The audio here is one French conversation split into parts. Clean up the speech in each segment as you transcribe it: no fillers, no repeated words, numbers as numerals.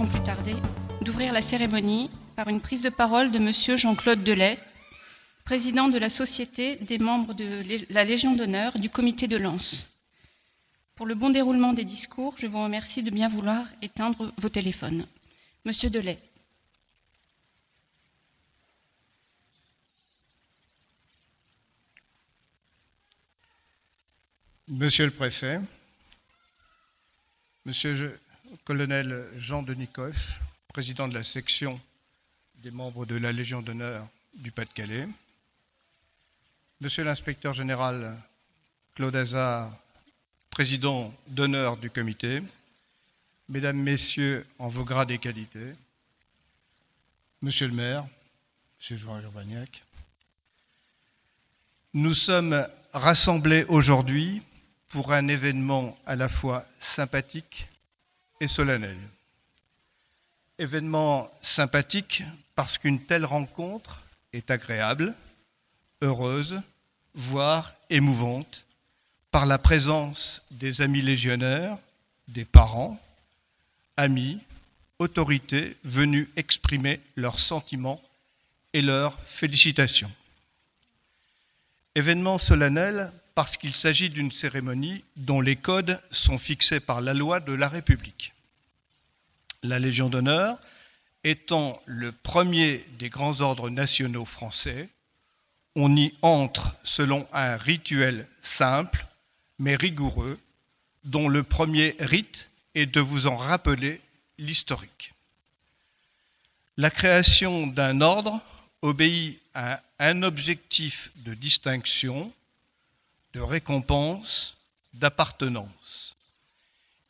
sans plus tarder, d'ouvrir la cérémonie par une prise de parole de Monsieur Jean-Claude Delay, président de la Société des membres de la Légion d'honneur du comité de Lens. Pour le bon déroulement des discours, je vous remercie de bien vouloir éteindre vos téléphones. Monsieur Delay. Monsieur le Préfet, Monsieur le Colonel Jean-Denis Coche, président de la section des membres de la Légion d'honneur du Pas-de-Calais, Monsieur l'inspecteur général Claude Hazard, président d'honneur du comité, Mesdames, Messieurs en vos grades et qualités, Monsieur le maire, Monsieur Jean Urbaniak, nous sommes rassemblés aujourd'hui pour un événement à la fois sympathique et solennel. Événement sympathique parce qu'une telle rencontre est agréable, heureuse, voire émouvante, par la présence des amis légionnaires, des parents, amis, autorités venus exprimer leurs sentiments et leurs félicitations. Événement solennel parce qu'il s'agit d'une cérémonie dont les codes sont fixés par la loi de la République. La Légion d'honneur étant le premier des grands ordres nationaux français, on y entre selon un rituel simple mais rigoureux, dont le premier rite est de vous en rappeler l'historique. La création d'un ordre obéit à un objectif de distinction, de récompense, d'appartenance.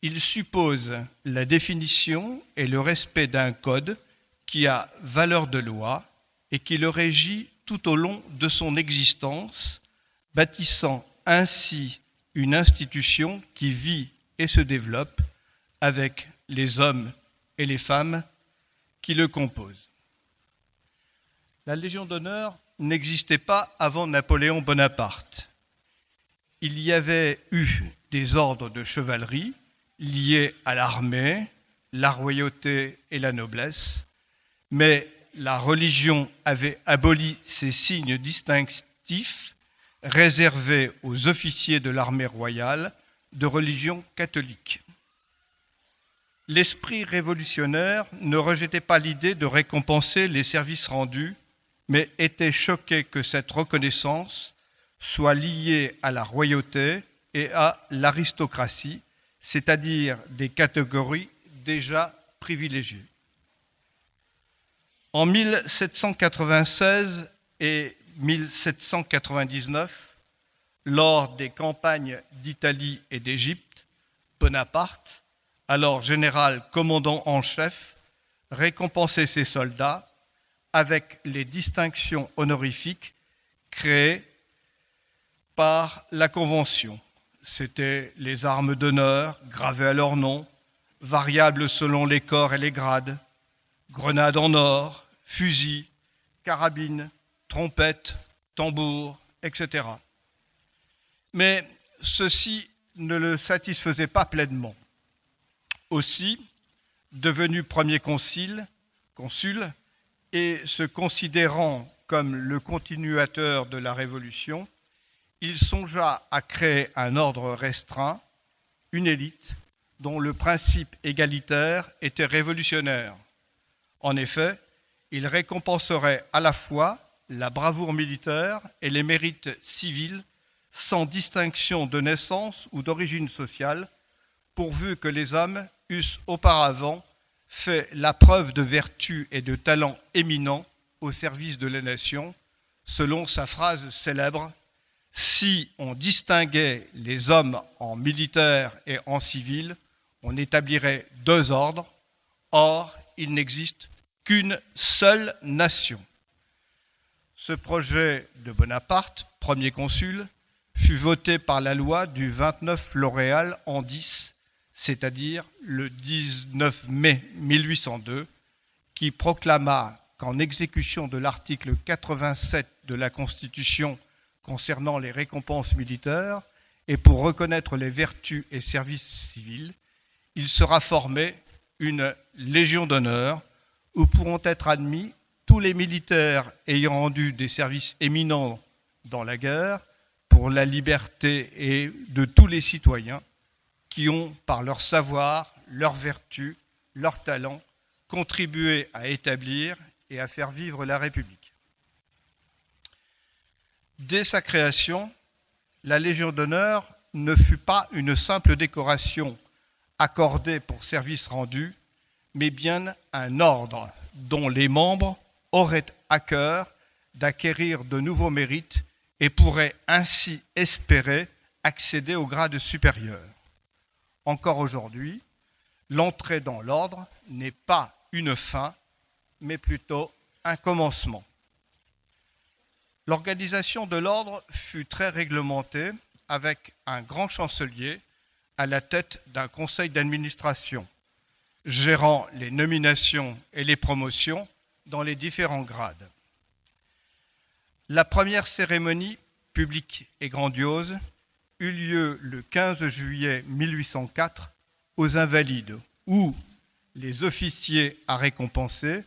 Il suppose la définition et le respect d'un code qui a valeur de loi et qui le régit tout au long de son existence, bâtissant ainsi une institution qui vit et se développe avec les hommes et les femmes qui le composent. La Légion d'honneur n'existait pas avant Napoléon Bonaparte. Il y avait eu des ordres de chevalerie liés à l'armée, la royauté et la noblesse, mais la religion avait aboli ces signes distinctifs réservés aux officiers de l'armée royale de religion catholique. L'esprit révolutionnaire ne rejetait pas l'idée de récompenser les services rendus, mais était choqué que cette reconnaissance soit liée à la royauté et à l'aristocratie, c'est-à-dire des catégories déjà privilégiées. En 1796 et 1799, lors des campagnes d'Italie et d'Égypte, Bonaparte, alors général commandant en chef, récompensait ses soldats avec les distinctions honorifiques créées par la Convention. C'étaient les armes d'honneur gravées à leur nom, variables selon les corps et les grades, grenades en or, fusils, carabines, trompettes, tambours, etc. Mais ceci ne le satisfaisait pas pleinement. Aussi, devenu premier consul, et se considérant comme le continuateur de la Révolution, il songea à créer un ordre restreint, une élite, dont le principe égalitaire était révolutionnaire. En effet, il récompenserait à la fois la bravoure militaire et les mérites civils sans distinction de naissance ou d'origine sociale, pourvu que les hommes eussent auparavant fait la preuve de vertu et de talent éminents au service de la nation, selon sa phrase célèbre « Si on distinguait les hommes en militaires et en civils, on établirait deux ordres. Or, il n'existe qu'une seule nation. » Ce projet de Bonaparte, premier consul, fut voté par la loi du 29 Floréal en 10, c'est-à-dire le 19 mai 1802, qui proclama qu'en exécution de l'article 87 de la Constitution concernant les récompenses militaires et pour reconnaître les vertus et services civils, il sera formé une Légion d'honneur où pourront être admis tous les militaires ayant rendu des services éminents dans la guerre pour la liberté et de tous les citoyens qui ont, par leur savoir, leur vertu, leur talent, contribué à établir et à faire vivre la République. Dès sa création, la Légion d'honneur ne fut pas une simple décoration accordée pour service rendu, mais bien un ordre dont les membres auraient à cœur d'acquérir de nouveaux mérites et pourraient ainsi espérer accéder au grade supérieur. Encore aujourd'hui, l'entrée dans l'ordre n'est pas une fin, mais plutôt un commencement. L'organisation de l'ordre fut très réglementée avec un grand chancelier à la tête d'un conseil d'administration, gérant les nominations et les promotions dans les différents grades. La première cérémonie, publique et grandiose, eut lieu le 15 juillet 1804 aux Invalides, où les officiers à récompenser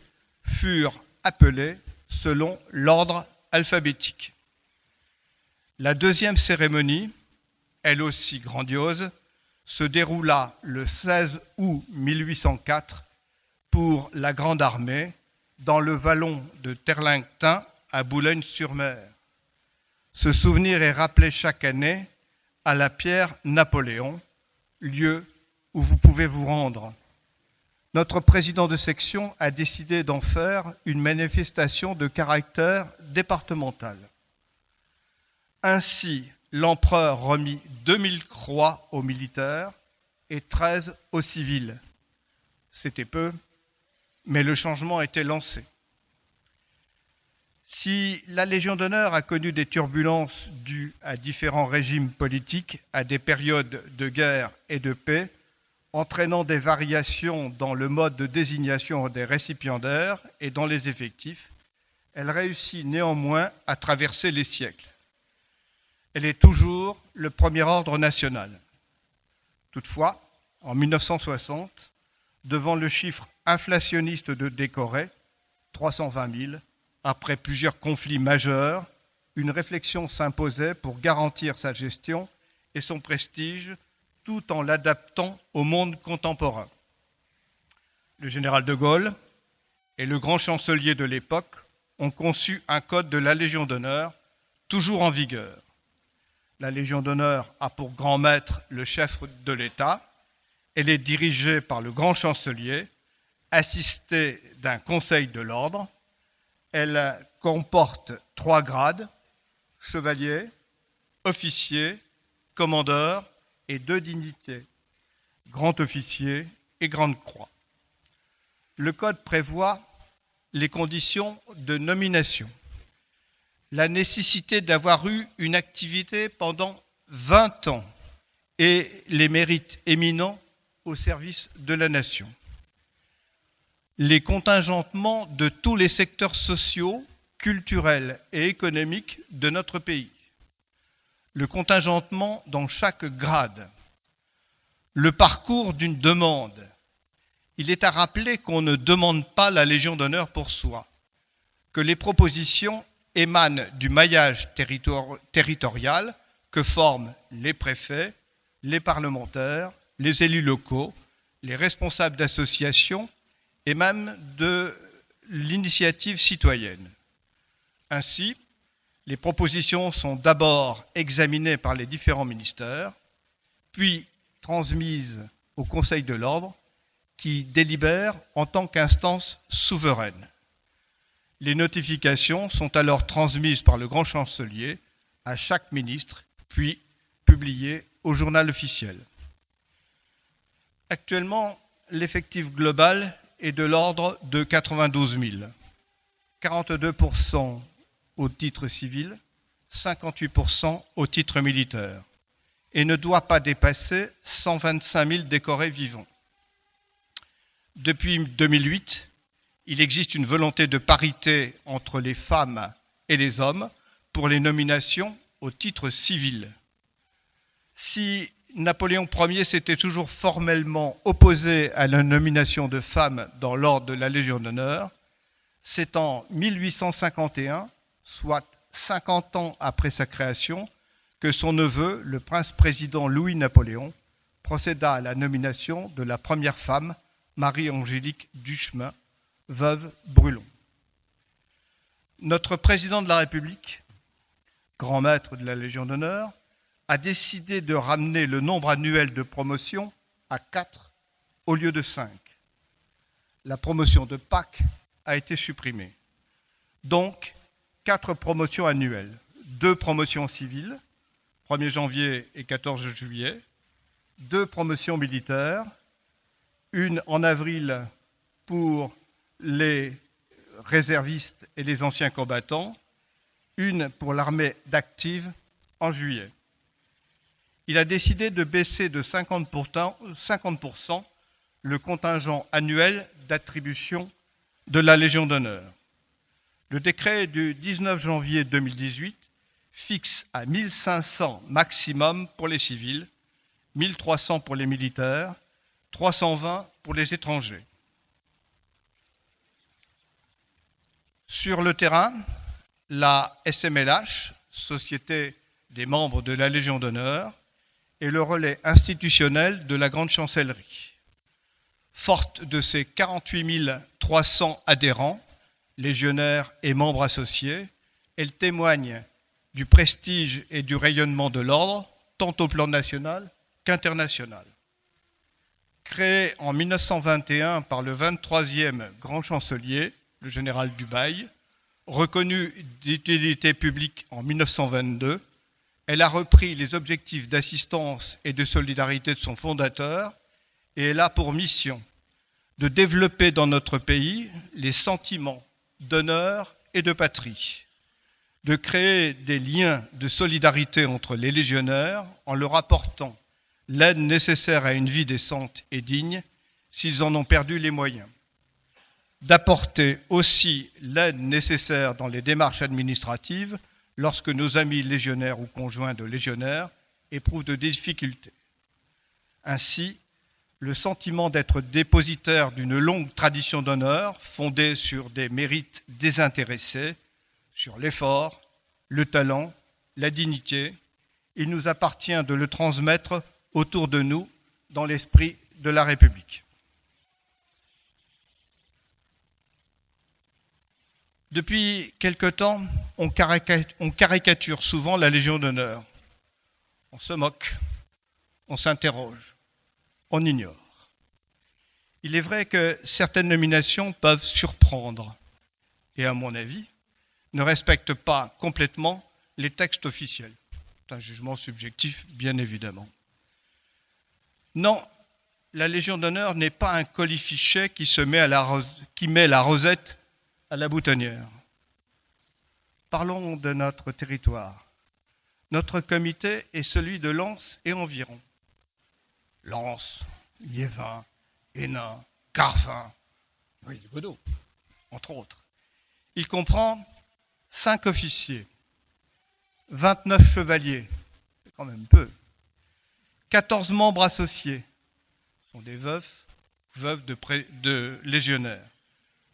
furent appelés selon l'ordre alphabétique. La deuxième cérémonie, elle aussi grandiose, se déroula le 16 août 1804 pour la Grande Armée dans le vallon de Terlington à Boulogne-sur-Mer. Ce souvenir est rappelé chaque année à la pierre Napoléon, lieu où vous pouvez vous rendre. Notre président de section a décidé d'en faire une manifestation de caractère départemental. Ainsi, l'empereur remit 2000 croix aux militaires et 13 aux civils. C'était peu, mais le changement était lancé. Si la Légion d'honneur a connu des turbulences dues à différents régimes politiques, à des périodes de guerre et de paix, entraînant des variations dans le mode de désignation des récipiendaires et dans les effectifs, elle réussit néanmoins à traverser les siècles. Elle est toujours le premier ordre national. Toutefois, en 1960, devant le chiffre inflationniste de décorés, 320 000, après plusieurs conflits majeurs, une réflexion s'imposait pour garantir sa gestion et son prestige tout en l'adaptant au monde contemporain. Le général de Gaulle et le grand chancelier de l'époque ont conçu un code de la Légion d'honneur, toujours en vigueur. La Légion d'honneur a pour grand maître le chef de l'État. Elle est dirigée par le grand chancelier, assistée d'un conseil de l'ordre. Elle comporte 3 grades, chevalier, officier, commandeur et 2 dignités, grand officier et grande croix. Le code prévoit les conditions de nomination, la nécessité d'avoir eu une activité pendant 20 ans et les mérites éminents au service de la nation. Les contingentements de tous les secteurs sociaux, culturels et économiques de notre pays. Le contingentement dans chaque grade. Le parcours d'une demande. Il est à rappeler qu'on ne demande pas la Légion d'honneur pour soi, que les propositions émanent du maillage territorial que forment les préfets, les parlementaires, les élus locaux, les responsables d'associations et même de l'initiative citoyenne. Ainsi, les propositions sont d'abord examinées par les différents ministères, puis transmises au Conseil de l'ordre, qui délibère en tant qu'instance souveraine. Les notifications sont alors transmises par le grand chancelier à chaque ministre, puis publiées au journal officiel. Actuellement, l'effectif global est de l'ordre de 92 000, 42% au titre civil, 58% au titre militaire, et ne doit pas dépasser 125 000 décorés vivants. Depuis 2008, il existe une volonté de parité entre les femmes et les hommes pour les nominations au titre civil. Si Napoléon Ier s'était toujours formellement opposé à la nomination de femmes dans l'ordre de la Légion d'honneur. C'est en 1851, soit 50 ans après sa création, que son neveu, le prince-président Louis-Napoléon, procéda à la nomination de la première femme, Marie-Angélique Duchemin, veuve Brulon. Notre président de la République, grand maître de la Légion d'honneur, a décidé de ramener le nombre annuel de promotions à 4 au lieu de 5. La promotion de Pâques a été supprimée. Donc, 4 promotions annuelles. 2 promotions civiles, 1er janvier et 14 juillet, 2 promotions militaires, une en avril pour les réservistes et les anciens combattants, une pour l'armée d'active en juillet. Il a décidé de baisser de 50% le contingent annuel d'attribution de la Légion d'honneur. Le décret du 19 janvier 2018 fixe à 1500 maximum pour les civils, 1300 pour les militaires, 320 pour les étrangers. Sur le terrain, la SMLH, Société des membres de la Légion d'honneur, est le relais institutionnel de la Grande Chancellerie. Forte de ses 48 300 adhérents, légionnaires et membres associés, elle témoigne du prestige et du rayonnement de l'ordre, tant au plan national qu'international. Créée en 1921 par le 23e grand chancelier, le général Dubail, reconnue d'utilité publique en 1922, elle a repris les objectifs d'assistance et de solidarité de son fondateur et elle a pour mission de développer dans notre pays les sentiments d'honneur et de patrie, de créer des liens de solidarité entre les légionnaires en leur apportant l'aide nécessaire à une vie décente et digne s'ils en ont perdu les moyens, d'apporter aussi l'aide nécessaire dans les démarches administratives lorsque nos amis légionnaires ou conjoints de légionnaires éprouvent de difficultés. Ainsi, le sentiment d'être dépositaire d'une longue tradition d'honneur fondée sur des mérites désintéressés, sur l'effort, le talent, la dignité, il nous appartient de le transmettre autour de nous dans l'esprit de la République. Depuis quelque temps, on caricature souvent la Légion d'honneur. On se moque, on s'interroge, on ignore. Il est vrai que certaines nominations peuvent surprendre et, à mon avis, ne respectent pas complètement les textes officiels. C'est un jugement subjectif, bien évidemment. Non, la Légion d'honneur n'est pas un colifichet qui met la rosette à la boutonnière. Parlons de notre territoire. Notre comité est celui de Lens et environ. Lens, Liévin, Hénin, Carvin, oui, Godot, entre autres. Il comprend 5 officiers, 29 chevaliers, c'est quand même peu, 14 membres associés, ce sont des veuves de légionnaires,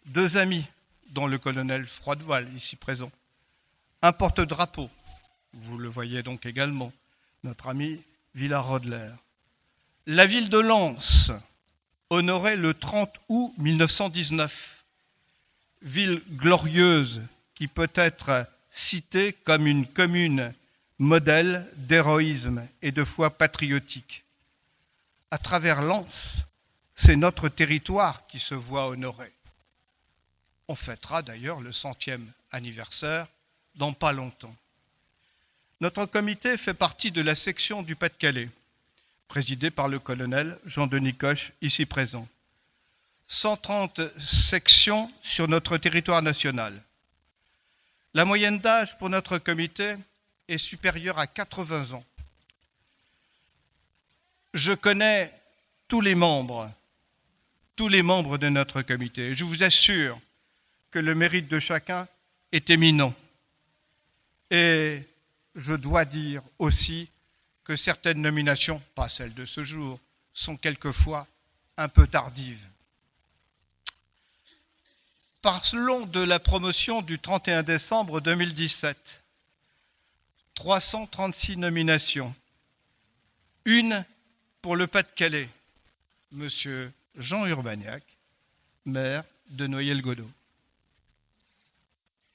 2 amis, dont le colonel Froideval, ici présent, un porte-drapeau, vous le voyez donc également, notre ami Villard-Rodler. La ville de Lens, honorée le 30 août 1919, ville glorieuse qui peut être citée comme une commune modèle d'héroïsme et de foi patriotique. À travers Lens, c'est notre territoire qui se voit honoré. On fêtera d'ailleurs le 100e anniversaire dans pas longtemps. Notre comité fait partie de la section du Pas-de-Calais, présidée par le colonel Jean-Denis Coche, ici présent. 130 sections sur notre territoire national. La moyenne d'âge pour notre comité est supérieure à 80 ans. Je connais tous les membres de notre comité. Je vous assure que le mérite de chacun est éminent. Et je dois dire aussi que certaines nominations, pas celles de ce jour, sont quelquefois un peu tardives. Parlons de la promotion du 31 décembre 2017. 336 nominations. Une pour le Pas-de-Calais, Monsieur Jean Urbaniak, maire de Noyelles-Godault.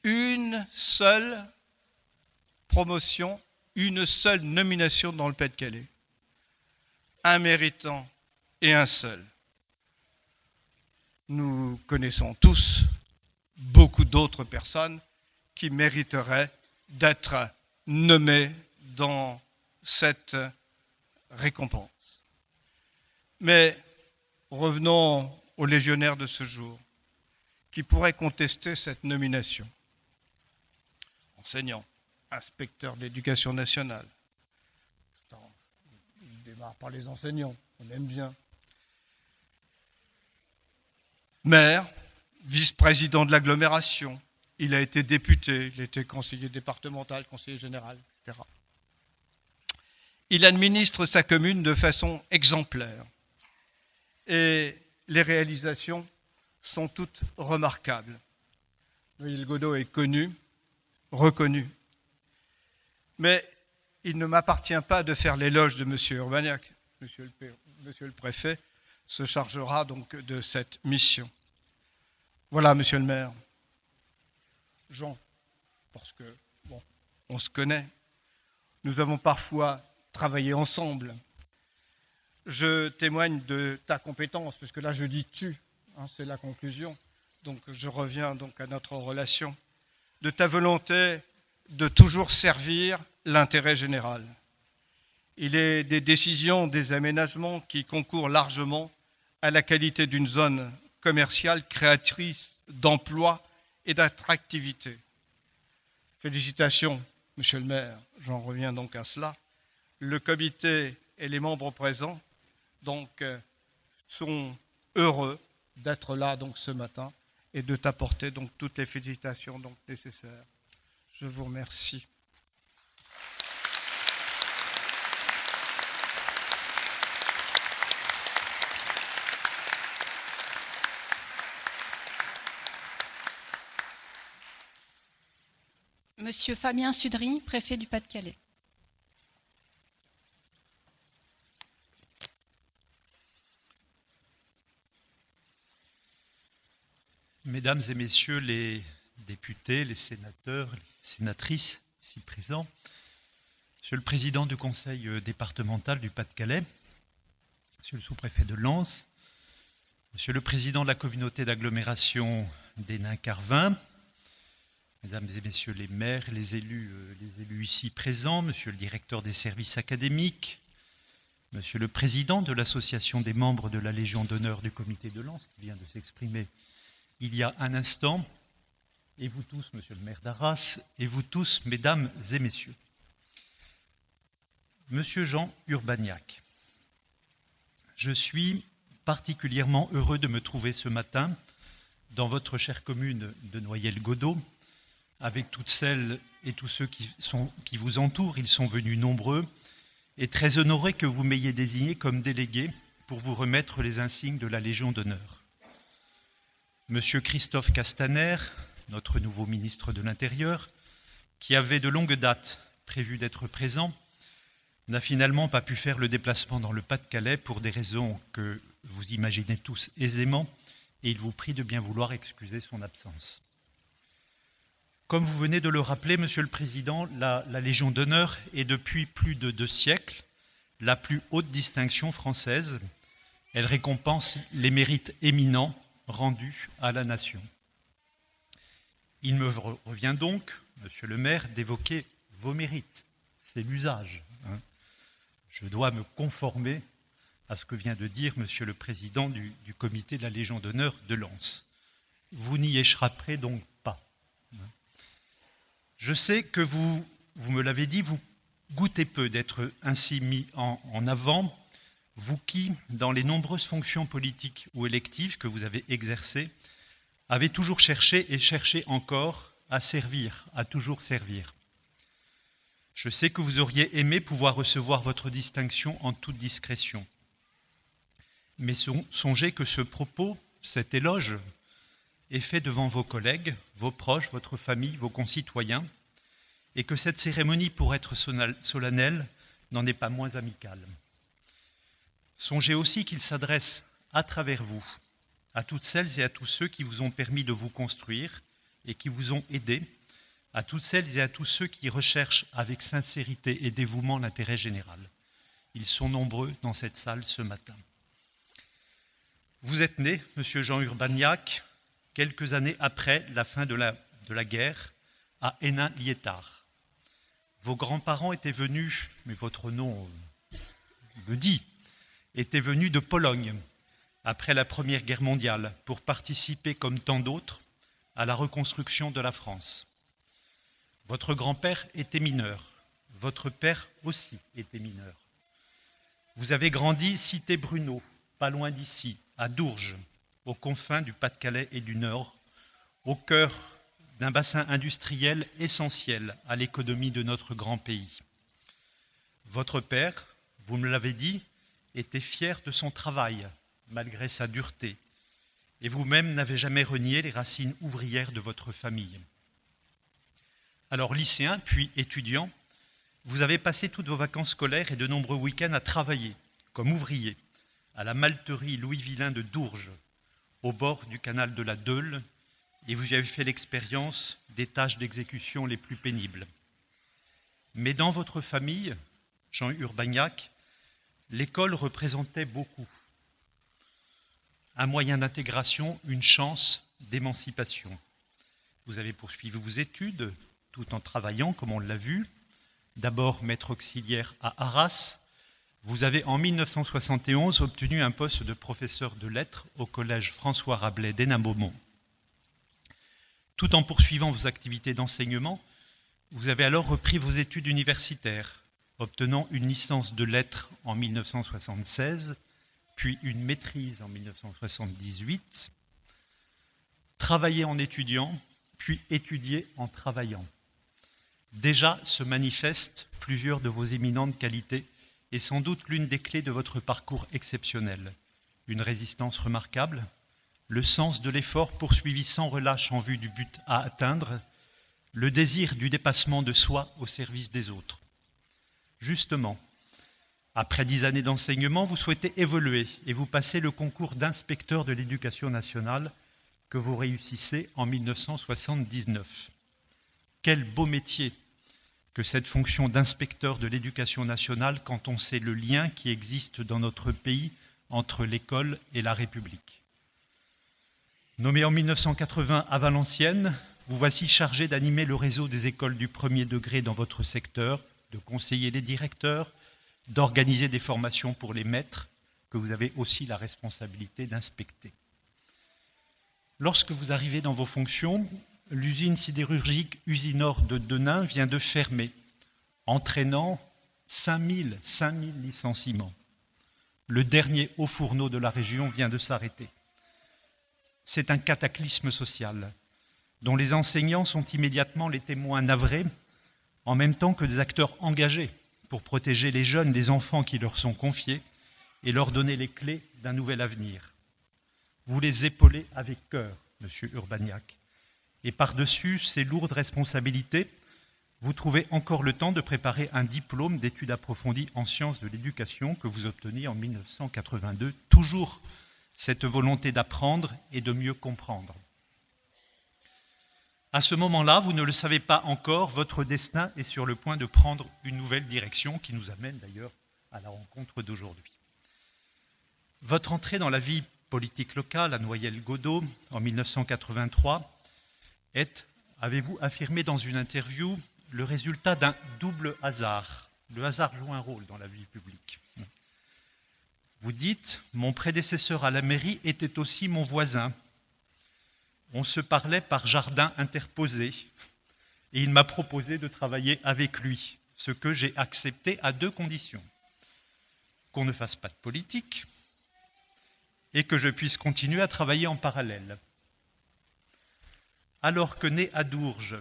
Une seule promotion, une seule nomination dans le Pas-de-Calais. Un méritant et un seul. Nous connaissons tous beaucoup d'autres personnes qui mériteraient d'être nommées dans cette récompense. Mais revenons aux légionnaires de ce jour qui pourraient contester cette nomination. Enseignants, inspecteurs d'éducation nationale. Il démarre par les enseignants, on aime bien. Maire, vice-président de l'agglomération, il a été député, il a été conseiller départemental, conseiller général, etc. Il administre sa commune de façon exemplaire et les réalisations sont toutes remarquables. Noyelles-Godault est connu, reconnu. Mais il ne m'appartient pas de faire l'éloge de M. Urbaniak. Monsieur le préfet se chargera donc de cette mission. Voilà, monsieur le maire. Jean, parce que, bon, on se connaît. Nous avons parfois travaillé ensemble. Je témoigne de ta compétence, parce que là, je dis tu, hein, c'est la conclusion. Donc, je reviens donc à notre relation. De ta volonté de toujours servir l'intérêt général. Il est des décisions, des aménagements qui concourent largement à la qualité d'une zone commerciale créatrice d'emplois et d'attractivité. Félicitations, monsieur le maire, j'en reviens donc à cela. Le comité et les membres présents donc, sont heureux d'être là donc, ce matin et de t'apporter donc, toutes les félicitations donc, nécessaires. Je vous remercie. Monsieur Fabien Sudry, préfet du Pas-de-Calais. Mesdames et messieurs les députés, les sénateurs, les sénatrices ici présents, monsieur le président du conseil départemental du Pas-de-Calais, monsieur le sous-préfet de Lens, monsieur le président de la communauté d'agglomération des Nains-Carvin, mesdames et messieurs les maires, les élus ici présents, monsieur le directeur des services académiques, monsieur le président de l'association des membres de la Légion d'honneur du comité de Lens, qui vient de s'exprimer il y a un instant, et vous tous, monsieur le maire d'Arras, et vous tous, mesdames et messieurs. Monsieur Jean Urbaniak, je suis particulièrement heureux de me trouver ce matin dans votre chère commune de Noyelles-Godault, avec toutes celles et tous ceux qui vous entourent. Ils sont venus nombreux, et très honoré que vous m'ayez désigné comme délégué pour vous remettre les insignes de la Légion d'honneur. Monsieur Christophe Castaner, notre nouveau ministre de l'Intérieur, qui avait de longue date prévu d'être présent, n'a finalement pas pu faire le déplacement dans le Pas-de-Calais pour des raisons que vous imaginez tous aisément, et il vous prie de bien vouloir excuser son absence. Comme vous venez de le rappeler, Monsieur le Président, la Légion d'honneur est depuis plus de 2 siècles la plus haute distinction française. Elle récompense les mérites éminents rendus à la nation. Il me revient donc, Monsieur le maire, d'évoquer vos mérites. C'est l'usage. Je dois me conformer à ce que vient de dire Monsieur le Président du comité de la Légion d'honneur de Lens. Vous n'y échapperez donc pas. Je sais que vous me l'avez dit, vous goûtez peu d'être ainsi mis en avant, vous qui, dans les nombreuses fonctions politiques ou électives que vous avez exercées, avez toujours cherché et cherché encore à servir, à toujours servir. Je sais que vous auriez aimé pouvoir recevoir votre distinction en toute discrétion. Mais songez que ce propos, cet éloge, est fait devant vos collègues, vos proches, votre famille, vos concitoyens, et que cette cérémonie, pour être solennelle, n'en est pas moins amicale. Songez aussi qu'il s'adresse à travers vous à toutes celles et à tous ceux qui vous ont permis de vous construire et qui vous ont aidé, à toutes celles et à tous ceux qui recherchent avec sincérité et dévouement l'intérêt général. Ils sont nombreux dans cette salle ce matin. Vous êtes né, monsieur Jean Urbaniak, quelques années après la fin de la guerre, à Hénin-Liétard. Vos grands-parents étaient venus, mais votre nom le dit, étaient venus de Pologne, après la Première Guerre mondiale, pour participer, comme tant d'autres, à la reconstruction de la France. Votre grand-père était mineur, votre père aussi était mineur. Vous avez grandi cité Bruneau, pas loin d'ici, à Dourges, aux confins du Pas-de-Calais et du Nord, au cœur d'un bassin industriel essentiel à l'économie de notre grand pays. Votre père, vous me l'avez dit, était fier de son travail, malgré sa dureté, et vous-même n'avez jamais renié les racines ouvrières de votre famille. Alors lycéen, puis étudiant, vous avez passé toutes vos vacances scolaires et de nombreux week-ends à travailler, comme ouvrier, à la malterie Louis Villain de Dourges, au bord du canal de la Deule, et vous y avez fait l'expérience des tâches d'exécution les plus pénibles. Mais dans votre famille, Jean Urbaniak, l'école représentait beaucoup. Un moyen d'intégration, une chance d'émancipation. Vous avez poursuivi vos études, tout en travaillant, comme on l'a vu. D'abord maître auxiliaire à Arras. Vous avez en 1971 obtenu un poste de professeur de lettres au collège François Rabelais d'Hénin-Beaumont. Tout en poursuivant vos activités d'enseignement, vous avez alors repris vos études universitaires, obtenant une licence de lettres en 1976, puis une maîtrise en 1978, travailler en étudiant, puis étudier en travaillant. Déjà se manifestent plusieurs de vos éminentes qualités et sans doute l'une des clés de votre parcours exceptionnel. Une résistance remarquable, le sens de l'effort poursuivi sans relâche en vue du but à atteindre, le désir du dépassement de soi au service des autres. Justement, après 10 années d'enseignement, vous souhaitez évoluer et vous passez le concours d'inspecteur de l'éducation nationale que vous réussissez en 1979. Quel beau métier que cette fonction d'inspecteur de l'éducation nationale quand on sait le lien qui existe dans notre pays entre l'école et la République. Nommé en 1980 à Valenciennes, vous voici chargé d'animer le réseau des écoles du premier degré dans votre secteur, de conseiller les directeurs, d'organiser des formations pour les maîtres, que vous avez aussi la responsabilité d'inspecter. Lorsque vous arrivez dans vos fonctions, l'usine sidérurgique Usinor de Denain vient de fermer, entraînant 5000 licenciements. Le dernier haut fourneau de la région vient de s'arrêter. C'est un cataclysme social, dont les enseignants sont immédiatement les témoins navrés, en même temps que des acteurs engagés pour protéger les jeunes, les enfants qui leur sont confiés et leur donner les clés d'un nouvel avenir. Vous les épaulez avec cœur, monsieur Urbaniak. Et par-dessus ces lourdes responsabilités, vous trouvez encore le temps de préparer un diplôme d'études approfondies en sciences de l'éducation que vous obtenez en 1982. Toujours cette volonté d'apprendre et de mieux comprendre. À ce moment-là, vous ne le savez pas encore, votre destin est sur le point de prendre une nouvelle direction qui nous amène d'ailleurs à la rencontre d'aujourd'hui. Votre entrée dans la vie politique locale à Noyelles-Godault en 1983 est, avez-vous affirmé dans une interview, le résultat d'un double hasard. Le hasard joue un rôle dans la vie publique. Vous dites, mon prédécesseur à la mairie était aussi mon voisin. On se parlait par jardin interposé et il m'a proposé de travailler avec lui, ce que j'ai accepté à 2 conditions. Qu'on ne fasse pas de politique et que je puisse continuer à travailler en parallèle. Alors que né à Dourges,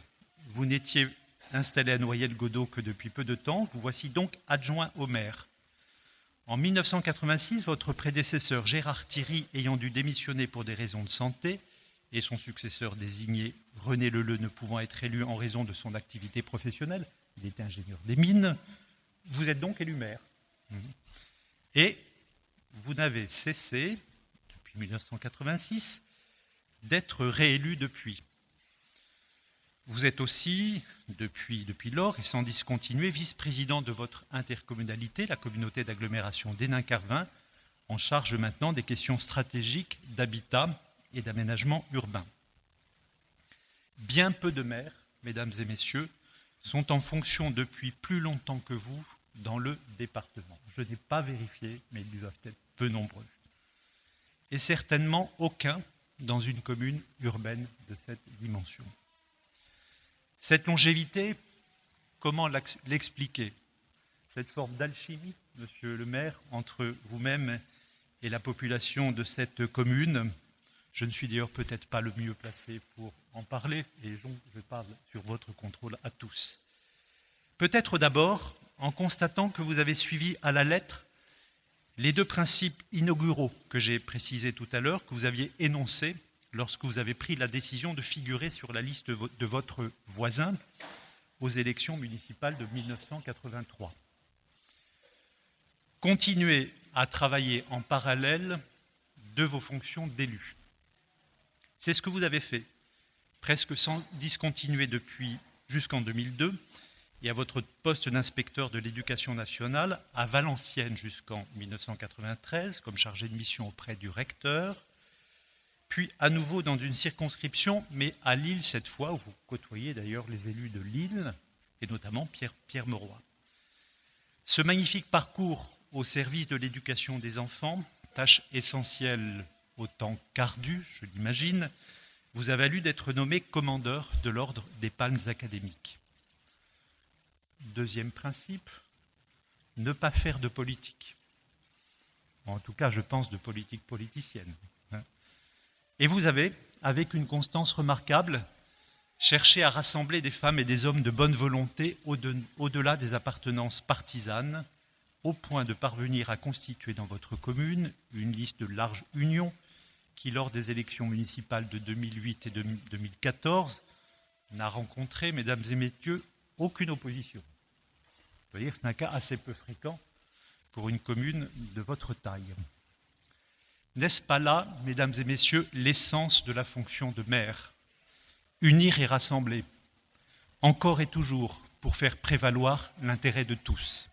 vous n'étiez installé à Noyelles-Godault que depuis peu de temps. Vous voici donc adjoint au maire. En 1986, votre prédécesseur Gérard Thierry, ayant dû démissionner pour des raisons de santé, et son successeur désigné, René Leleu, ne pouvant être élu en raison de son activité professionnelle, il était ingénieur des mines, vous êtes donc élu maire. Et vous n'avez cessé, depuis 1986, d'être réélu depuis. Vous êtes aussi, depuis lors, et sans discontinuer, vice-président de votre intercommunalité, la communauté d'agglomération d'Hénin-Carvin, en charge maintenant des questions stratégiques d'habitat et d'aménagement urbain. Bien peu de maires, mesdames et messieurs, sont en fonction depuis plus longtemps que vous dans le département. Je n'ai pas vérifié, mais ils doivent être peu nombreux. Et certainement aucun dans une commune urbaine de cette dimension. Cette longévité, comment l'expliquer? Cette forme d'alchimie, monsieur le maire, entre vous-même et la population de cette commune. Je ne suis d'ailleurs peut-être pas le mieux placé pour en parler, et je parle sur votre contrôle à tous. Peut-être d'abord en constatant que vous avez suivi à la lettre les deux principes inauguraux que j'ai précisés tout à l'heure, que vous aviez énoncés lorsque vous avez pris la décision de figurer sur la liste de votre voisin aux élections municipales de 1983. Continuez à travailler en parallèle de vos fonctions d'élu. C'est ce que vous avez fait, presque sans discontinuer depuis jusqu'en 2002, et à votre poste d'inspecteur de l'éducation nationale à Valenciennes jusqu'en 1993, comme chargé de mission auprès du recteur, puis à nouveau dans une circonscription, mais à Lille cette fois, où vous côtoyez d'ailleurs les élus de Lille, et notamment Pierre Mauroy. Ce magnifique parcours au service de l'éducation des enfants, tâche essentielle autant qu'ardue, je l'imagine, vous a valu d'être nommé commandeur de l'ordre des Palmes académiques. Deuxième principe, ne pas faire de politique. En tout cas, je pense de politique politicienne. Et vous avez, avec une constance remarquable, cherché à rassembler des femmes et des hommes de bonne volonté au-delà des appartenances partisanes, au point de parvenir à constituer dans votre commune une liste de large union qui, lors des élections municipales de 2008 et de 2014, n'a rencontré, mesdames et messieurs, aucune opposition. Je veux dire que c'est un cas assez peu fréquent pour une commune de votre taille. N'est-ce pas là, mesdames et messieurs, l'essence de la fonction de maire? Unir et rassembler, encore et toujours, pour faire prévaloir l'intérêt de tous.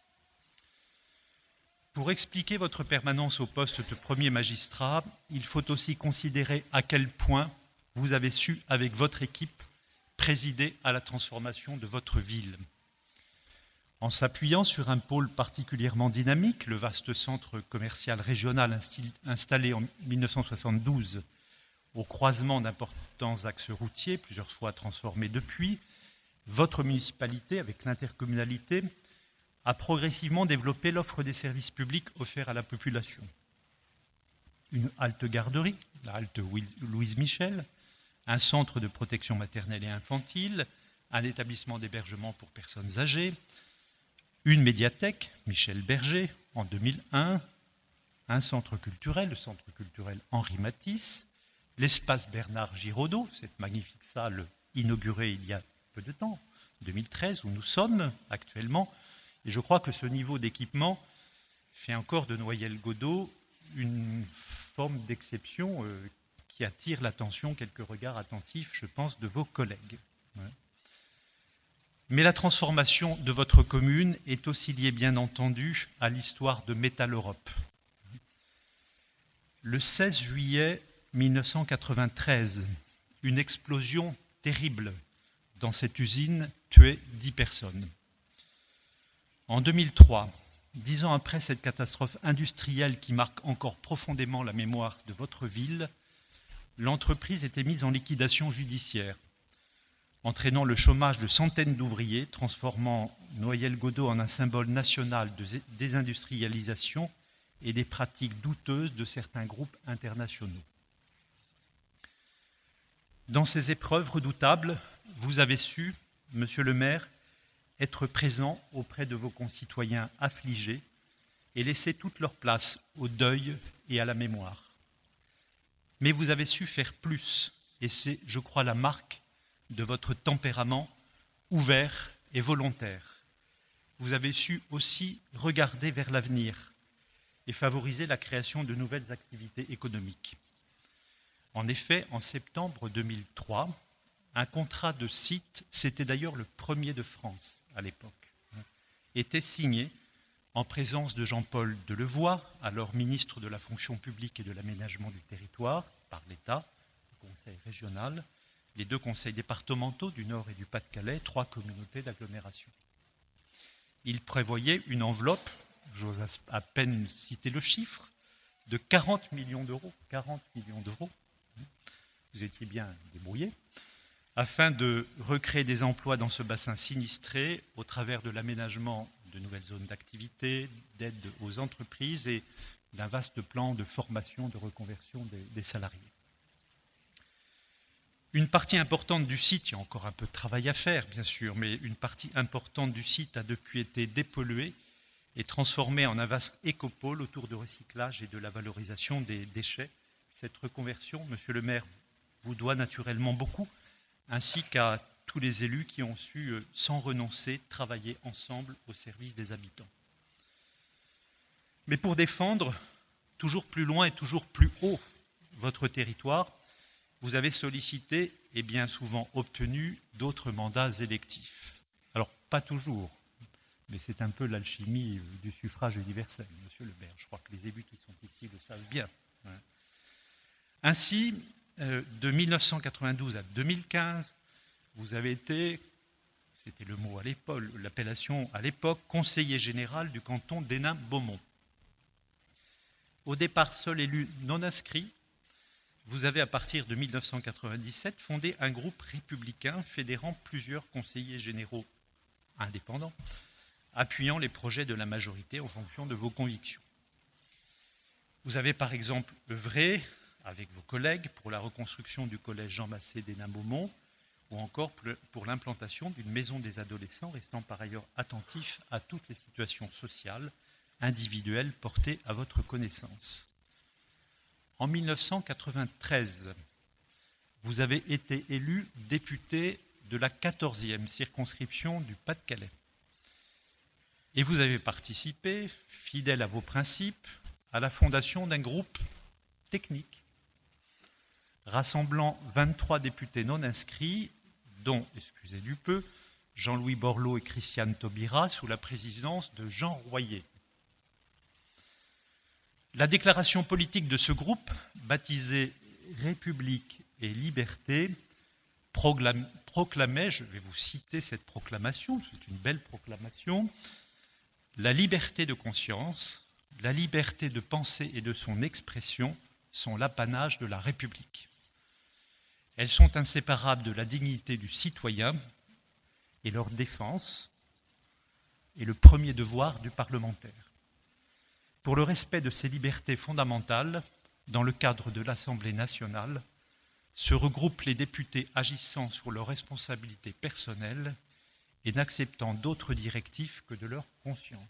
Pour expliquer votre permanence au poste de premier magistrat, il faut aussi considérer à quel point vous avez su, avec votre équipe, présider à la transformation de votre ville. En s'appuyant sur un pôle particulièrement dynamique, le vaste centre commercial régional installé en 1972 au croisement d'importants axes routiers, plusieurs fois transformés depuis, votre municipalité, avec l'intercommunalité, a progressivement développé l'offre des services publics offerts à la population. Une halte-garderie, la halte Louise Michel, un centre de protection maternelle et infantile, un établissement d'hébergement pour personnes âgées, une médiathèque, Michel Berger, en 2001, un centre culturel, le centre culturel Henri Matisse, l'espace Bernard Giraudot, cette magnifique salle inaugurée il y a peu de temps, 2013, où nous sommes actuellement. Et je crois que ce niveau d'équipement fait encore de Noyelles-Godault une forme d'exception qui attire l'attention, quelques regards attentifs, je pense, de vos collègues. Mais la transformation de votre commune est aussi liée, bien entendu, à l'histoire de Métal Europe. Le 16 juillet 1993, une explosion terrible dans cette usine tuait 10 personnes. En 2003, 10 ans après cette catastrophe industrielle qui marque encore profondément la mémoire de votre ville, l'entreprise était mise en liquidation judiciaire, entraînant le chômage de centaines d'ouvriers, transformant Noyelles-Godault en un symbole national de désindustrialisation et des pratiques douteuses de certains groupes internationaux. Dans ces épreuves redoutables, vous avez su, monsieur le maire, être présent auprès de vos concitoyens affligés et laisser toute leur place au deuil et à la mémoire. Mais vous avez su faire plus, et c'est, je crois, la marque de votre tempérament ouvert et volontaire. Vous avez su aussi regarder vers l'avenir et favoriser la création de nouvelles activités économiques. En effet, en septembre 2003, un contrat de site, c'était d'ailleurs le premier de France à l'époque, était signé en présence de Jean-Paul Delevoye, alors ministre de la fonction publique et de l'aménagement du territoire par l'État, le conseil régional, les 2 conseils départementaux du Nord et du Pas-de-Calais, 3 communautés d'agglomération. Il prévoyait une enveloppe, j'ose à peine citer le chiffre, de 40 millions d'euros. 40 millions d'euros, vous étiez bien débrouillés, afin de recréer des emplois dans ce bassin sinistré au travers de l'aménagement de nouvelles zones d'activité, d'aide aux entreprises et d'un vaste plan de formation, de reconversion des salariés. Une partie importante du site, il y a encore un peu de travail à faire bien sûr, mais une partie importante du site a depuis été dépolluée et transformée en un vaste écopôle autour de recyclage et de la valorisation des déchets. Cette reconversion, monsieur le maire, vous doit naturellement beaucoup, ainsi qu'à tous les élus qui ont su, sans renoncer, travailler ensemble au service des habitants. Mais pour défendre toujours plus loin et toujours plus haut votre territoire, vous avez sollicité et bien souvent obtenu d'autres mandats électifs. Alors, pas toujours, mais c'est un peu l'alchimie du suffrage universel, monsieur le maire. Je crois que les élus qui sont ici le savent bien. Ainsi, de 1992 à 2015, vous avez été, c'était le mot à l'époque, l'appellation à l'époque, conseiller général du canton d'Hénin-Beaumont. Au départ, seul élu non inscrit, vous avez, à partir de 1997, fondé un groupe républicain fédérant plusieurs conseillers généraux indépendants, appuyant les projets de la majorité en fonction de vos convictions. Vous avez par exemple œuvré avec vos collègues pour la reconstruction du collège Jean Massé d'Hénin-Beaumont ou encore pour l'implantation d'une maison des adolescents, restant par ailleurs attentif à toutes les situations sociales, individuelles portées à votre connaissance. En 1993, vous avez été élu député de la 14e circonscription du Pas-de-Calais. Et vous avez participé, fidèle à vos principes, à la fondation d'un groupe technique, rassemblant 23 députés non inscrits, dont, excusez du peu, Jean-Louis Borloo et Christiane Taubira, sous la présidence de Jean Royer. La déclaration politique de ce groupe, baptisée République et Liberté, proclamait, je vais vous citer cette proclamation, c'est une belle proclamation, la liberté de conscience, la liberté de penser et de son expression sont l'apanage de la République. Elles sont inséparables de la dignité du citoyen et leur défense est le premier devoir du parlementaire. Pour le respect de ces libertés fondamentales, dans le cadre de l'Assemblée nationale, se regroupent les députés agissant sur leurs responsabilités personnelles et n'acceptant d'autres directives que de leur conscience.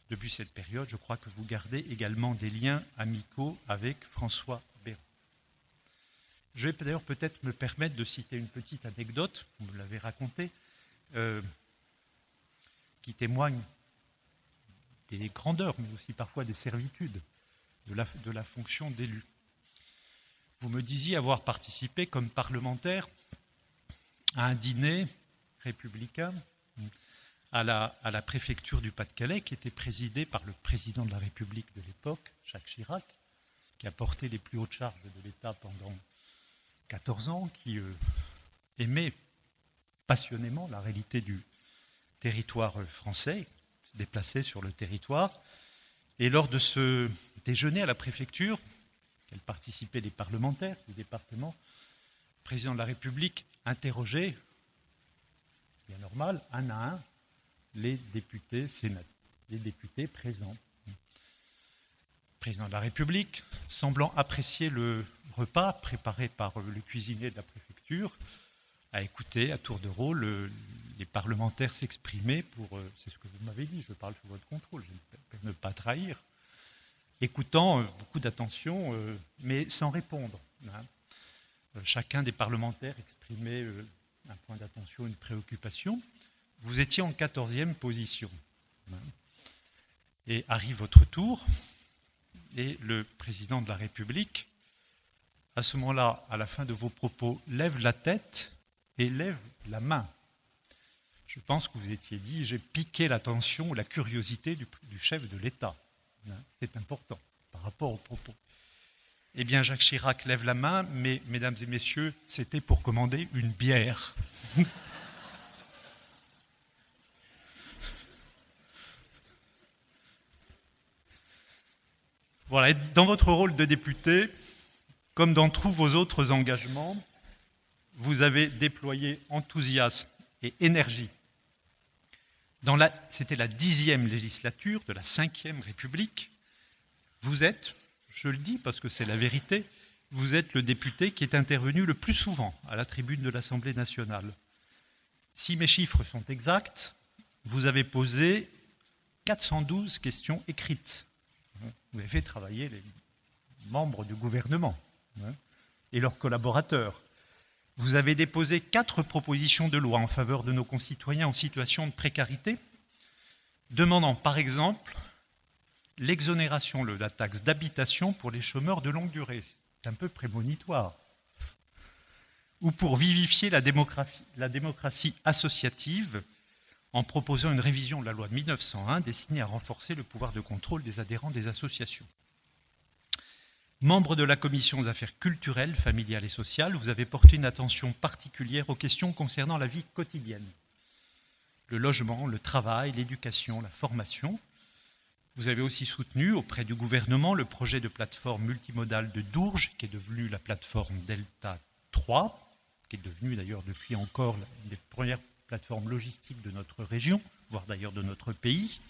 Depuis cette période, je crois que vous gardez également des liens amicaux avec François Bayrou. Je vais d'ailleurs peut-être me permettre de citer une petite anecdote, vous me l'avez racontée, qui témoigne des grandeurs, mais aussi parfois des servitudes de la fonction d'élu. Vous me disiez avoir participé comme parlementaire à un dîner républicain à la préfecture du Pas-de-Calais, qui était présidé par le président de la République de l'époque, Jacques Chirac, qui a porté les plus hautes charges de l'État pendant 14 ans, qui aimait passionnément la réalité du territoire français, se déplaçait sur le territoire. Et lors de ce déjeuner à la préfecture, auquel participaient des parlementaires du département, le président de la République interrogeait, bien normal, un à un, les députés présents. Le président de la République, semblant apprécier le repas préparé par le cuisinier de la préfecture, à écouter à tour de rôle les parlementaires s'exprimer pour, c'est ce que vous m'avez dit, je parle sous votre contrôle, je ne pas trahir, écoutant beaucoup d'attention, mais sans répondre. Hein. Chacun des parlementaires exprimait un point d'attention, une préoccupation. Vous étiez en 14e position. Hein. Et arrive votre tour, et le président de la République, à ce moment-là, à la fin de vos propos, lève la tête et lève la main. Je pense que vous étiez dit, j'ai piqué l'attention ou la curiosité du chef de l'État. C'est important par rapport aux propos. Eh bien, Jacques Chirac lève la main, mais, mesdames et messieurs, c'était pour commander une bière. Voilà, et dans votre rôle de député, comme dans tous vos autres engagements, vous avez déployé enthousiasme et énergie. C'était la 10e législature de la 5e République. Vous êtes, je le dis parce que c'est la vérité, vous êtes le député qui est intervenu le plus souvent à la tribune de l'Assemblée nationale. Si mes chiffres sont exacts, vous avez posé 412 questions écrites. Vous avez fait travailler les membres du gouvernement et leurs collaborateurs. Vous avez déposé 4 propositions de loi en faveur de nos concitoyens en situation de précarité, demandant par exemple l'exonération de la taxe d'habitation pour les chômeurs de longue durée. C'est un peu prémonitoire. Ou pour vivifier la démocratie associative en proposant une révision de la loi de 1901 destinée à renforcer le pouvoir de contrôle des adhérents des associations. Membre de la Commission des affaires culturelles, familiales et sociales, vous avez porté une attention particulière aux questions concernant la vie quotidienne. Le logement, le travail, l'éducation, la formation. Vous avez aussi soutenu auprès du gouvernement le projet de plateforme multimodale de Dourges, qui est devenue la plateforme Delta 3, qui est devenue d'ailleurs depuis encore une des premières plateformes logistiques de notre région, voire d'ailleurs de notre pays,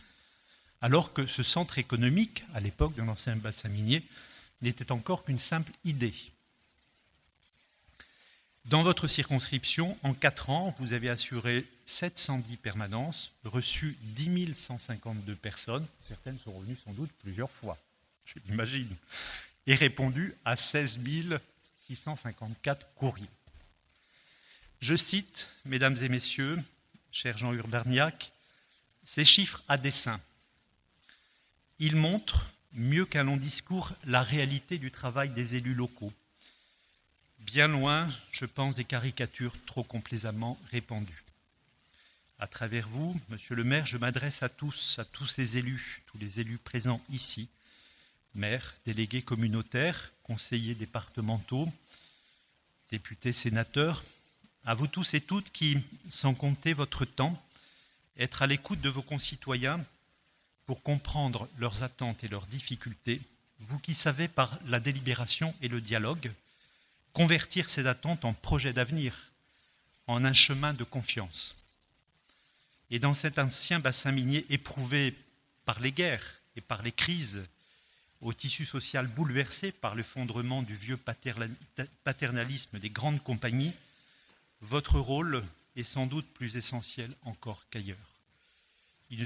alors que ce centre économique, à l'époque de l'ancien bassin minier, n'était encore qu'une simple idée. Dans votre circonscription, en 4 ans, vous avez assuré 710 permanences, reçu 10 152 personnes, certaines sont revenues sans doute plusieurs fois, je l'imagine, et répondu à 16 654 courriers. Je cite, mesdames et messieurs, cher Jean Urbaniak, ces chiffres à dessein. Ils montrent, mieux qu'un long discours, la réalité du travail des élus locaux. Bien loin, je pense, des caricatures trop complaisamment répandues. À travers vous, monsieur le maire, je m'adresse à tous ces élus, tous les élus présents ici, maires, délégués communautaires, conseillers départementaux, députés, sénateurs, à vous tous et toutes qui, sans compter votre temps, être à l'écoute de vos concitoyens pour comprendre leurs attentes et leurs difficultés, vous qui savez par la délibération et le dialogue, convertir ces attentes en projets d'avenir, en un chemin de confiance. Et dans cet ancien bassin minier éprouvé par les guerres et par les crises, au tissu social bouleversé par l'effondrement du vieux paternalisme des grandes compagnies, votre rôle est sans doute plus essentiel encore qu'ailleurs. Il ne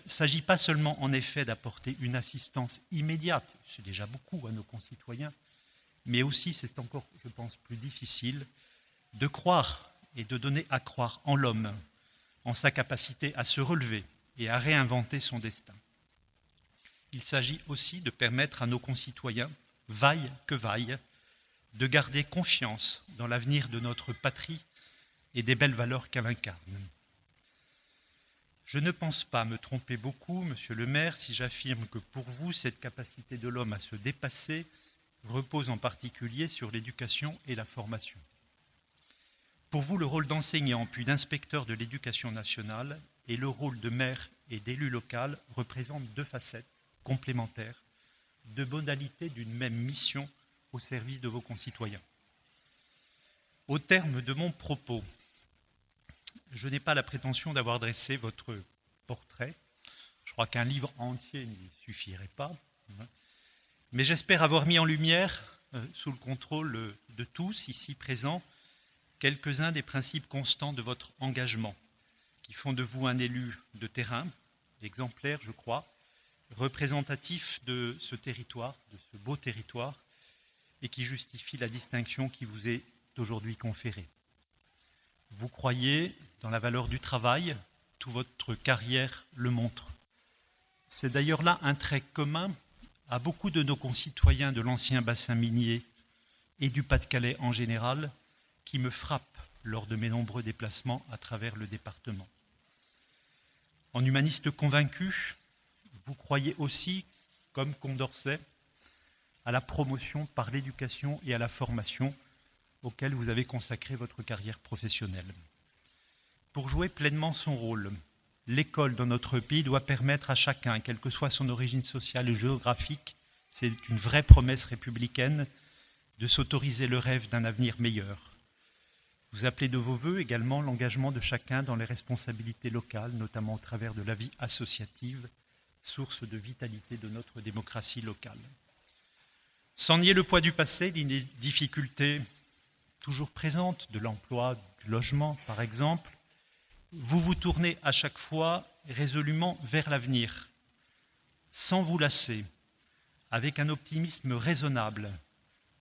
s'agit pas seulement en effet d'apporter une assistance immédiate, c'est déjà beaucoup à nos concitoyens, mais aussi, c'est encore, je pense, plus difficile, de croire et de donner à croire en l'homme, en sa capacité à se relever et à réinventer son destin. Il s'agit aussi de permettre à nos concitoyens, vaille que vaille, de garder confiance dans l'avenir de notre patrie et des belles valeurs qu'elle incarne. Je ne pense pas me tromper beaucoup, monsieur le maire, si j'affirme que pour vous, cette capacité de l'homme à se dépasser repose en particulier sur l'éducation et la formation. Pour vous, le rôle d'enseignant puis d'inspecteur de l'éducation nationale et le rôle de maire et d'élu local représentent 2 facettes complémentaires, 2 modalités d'une même mission au service de vos concitoyens. Au terme de mon propos, je n'ai pas la prétention d'avoir dressé votre portrait. Je crois qu'un livre entier n'y suffirait pas. Mais j'espère avoir mis en lumière, sous le contrôle de tous ici présents, quelques-uns des principes constants de votre engagement, qui font de vous un élu de terrain, exemplaire, je crois, représentatif de ce territoire, de ce beau territoire, et qui justifie la distinction qui vous est aujourd'hui conférée. Vous croyez dans la valeur du travail, toute votre carrière le montre. C'est d'ailleurs là un trait commun à beaucoup de nos concitoyens de l'ancien bassin minier et du Pas-de-Calais en général, qui me frappe lors de mes nombreux déplacements à travers le département. En humaniste convaincu, vous croyez aussi, comme Condorcet, à la promotion par l'éducation et à la formation auquel vous avez consacré votre carrière professionnelle. Pour jouer pleinement son rôle, l'école dans notre pays doit permettre à chacun, quelle que soit son origine sociale et géographique, c'est une vraie promesse républicaine, de s'autoriser le rêve d'un avenir meilleur. Vous appelez de vos vœux également l'engagement de chacun dans les responsabilités locales, notamment au travers de la vie associative, source de vitalité de notre démocratie locale. Sans nier le poids du passé, les difficultés toujours présentes de l'emploi, du logement par exemple, vous vous tournez à chaque fois résolument vers l'avenir, sans vous lasser, avec un optimisme raisonnable,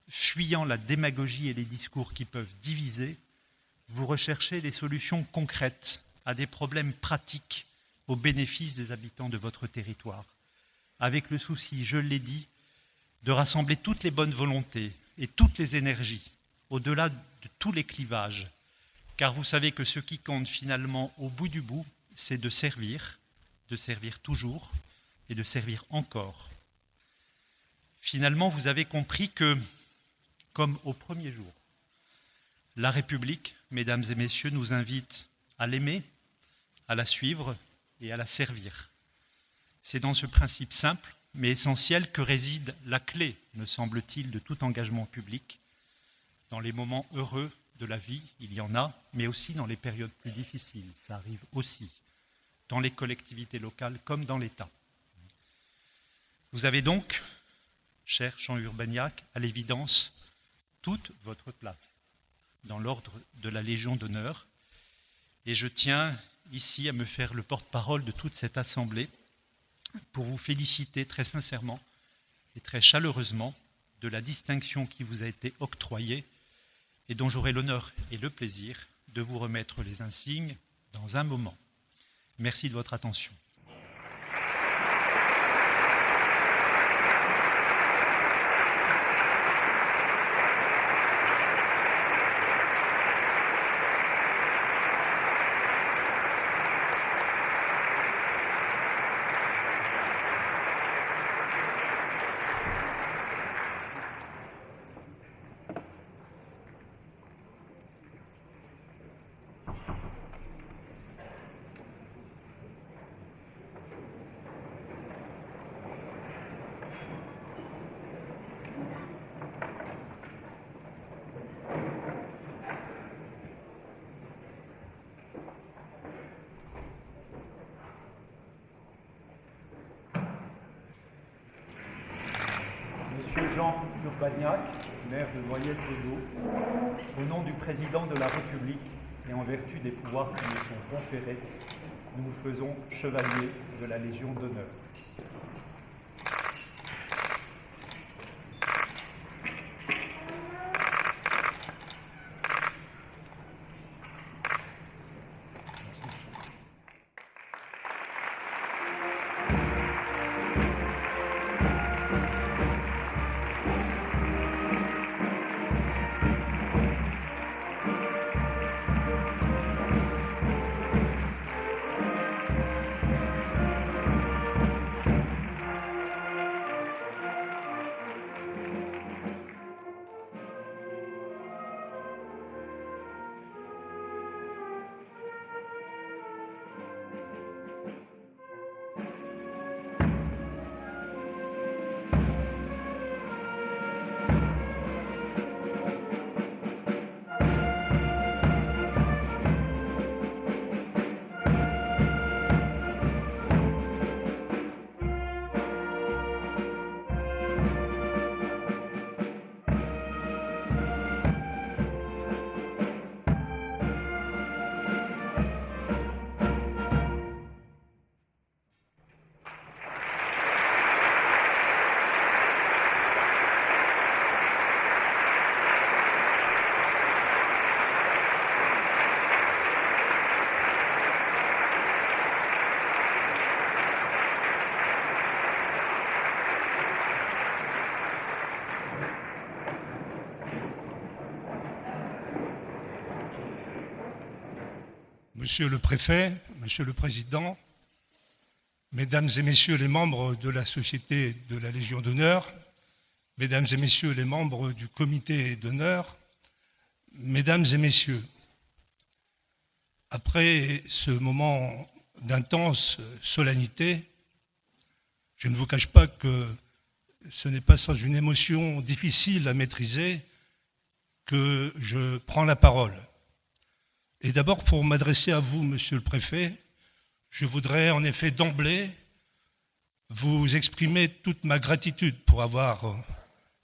fuyant la démagogie et les discours qui peuvent diviser. Vous recherchez des solutions concrètes à des problèmes pratiques au bénéfice des habitants de votre territoire, avec le souci, je l'ai dit, de rassembler toutes les bonnes volontés et toutes les énergies, au-delà de tous les clivages, car vous savez que ce qui compte finalement au bout du bout, c'est de servir toujours et de servir encore. Finalement, vous avez compris que, comme au premier jour, la République, mesdames et messieurs, nous invite à l'aimer, à la suivre et à la servir. C'est dans ce principe simple mais essentiel que réside la clé, me semble-t-il, de tout engagement public. Dans les moments heureux de la vie, il y en a, mais aussi dans les périodes plus difficiles, ça arrive aussi, dans les collectivités locales comme dans l'État. Vous avez donc, cher Jean Urbaniak, à l'évidence, toute votre place dans l'ordre de la Légion d'honneur, et je tiens ici à me faire le porte-parole de toute cette assemblée pour vous féliciter très sincèrement et très chaleureusement de la distinction qui vous a été octroyée et dont j'aurai l'honneur et le plaisir de vous remettre les insignes dans un moment. Merci de votre attention. Monsieur Jean Urbaniak, maire de Noyelles-Godeau, au nom du président de la République et en vertu des pouvoirs qui nous sont conférés, nous vous faisons chevalier de la Légion d'honneur. Monsieur le Préfet, Monsieur le Président, Mesdames et Messieurs les membres de la Société de la Légion d'honneur, Mesdames et Messieurs les membres du Comité d'honneur, Mesdames et Messieurs, après ce moment d'intense solennité, je ne vous cache pas que ce n'est pas sans une émotion difficile à maîtriser que je prends la parole. Et d'abord, pour m'adresser à vous, Monsieur le Préfet, je voudrais en effet d'emblée vous exprimer toute ma gratitude pour avoir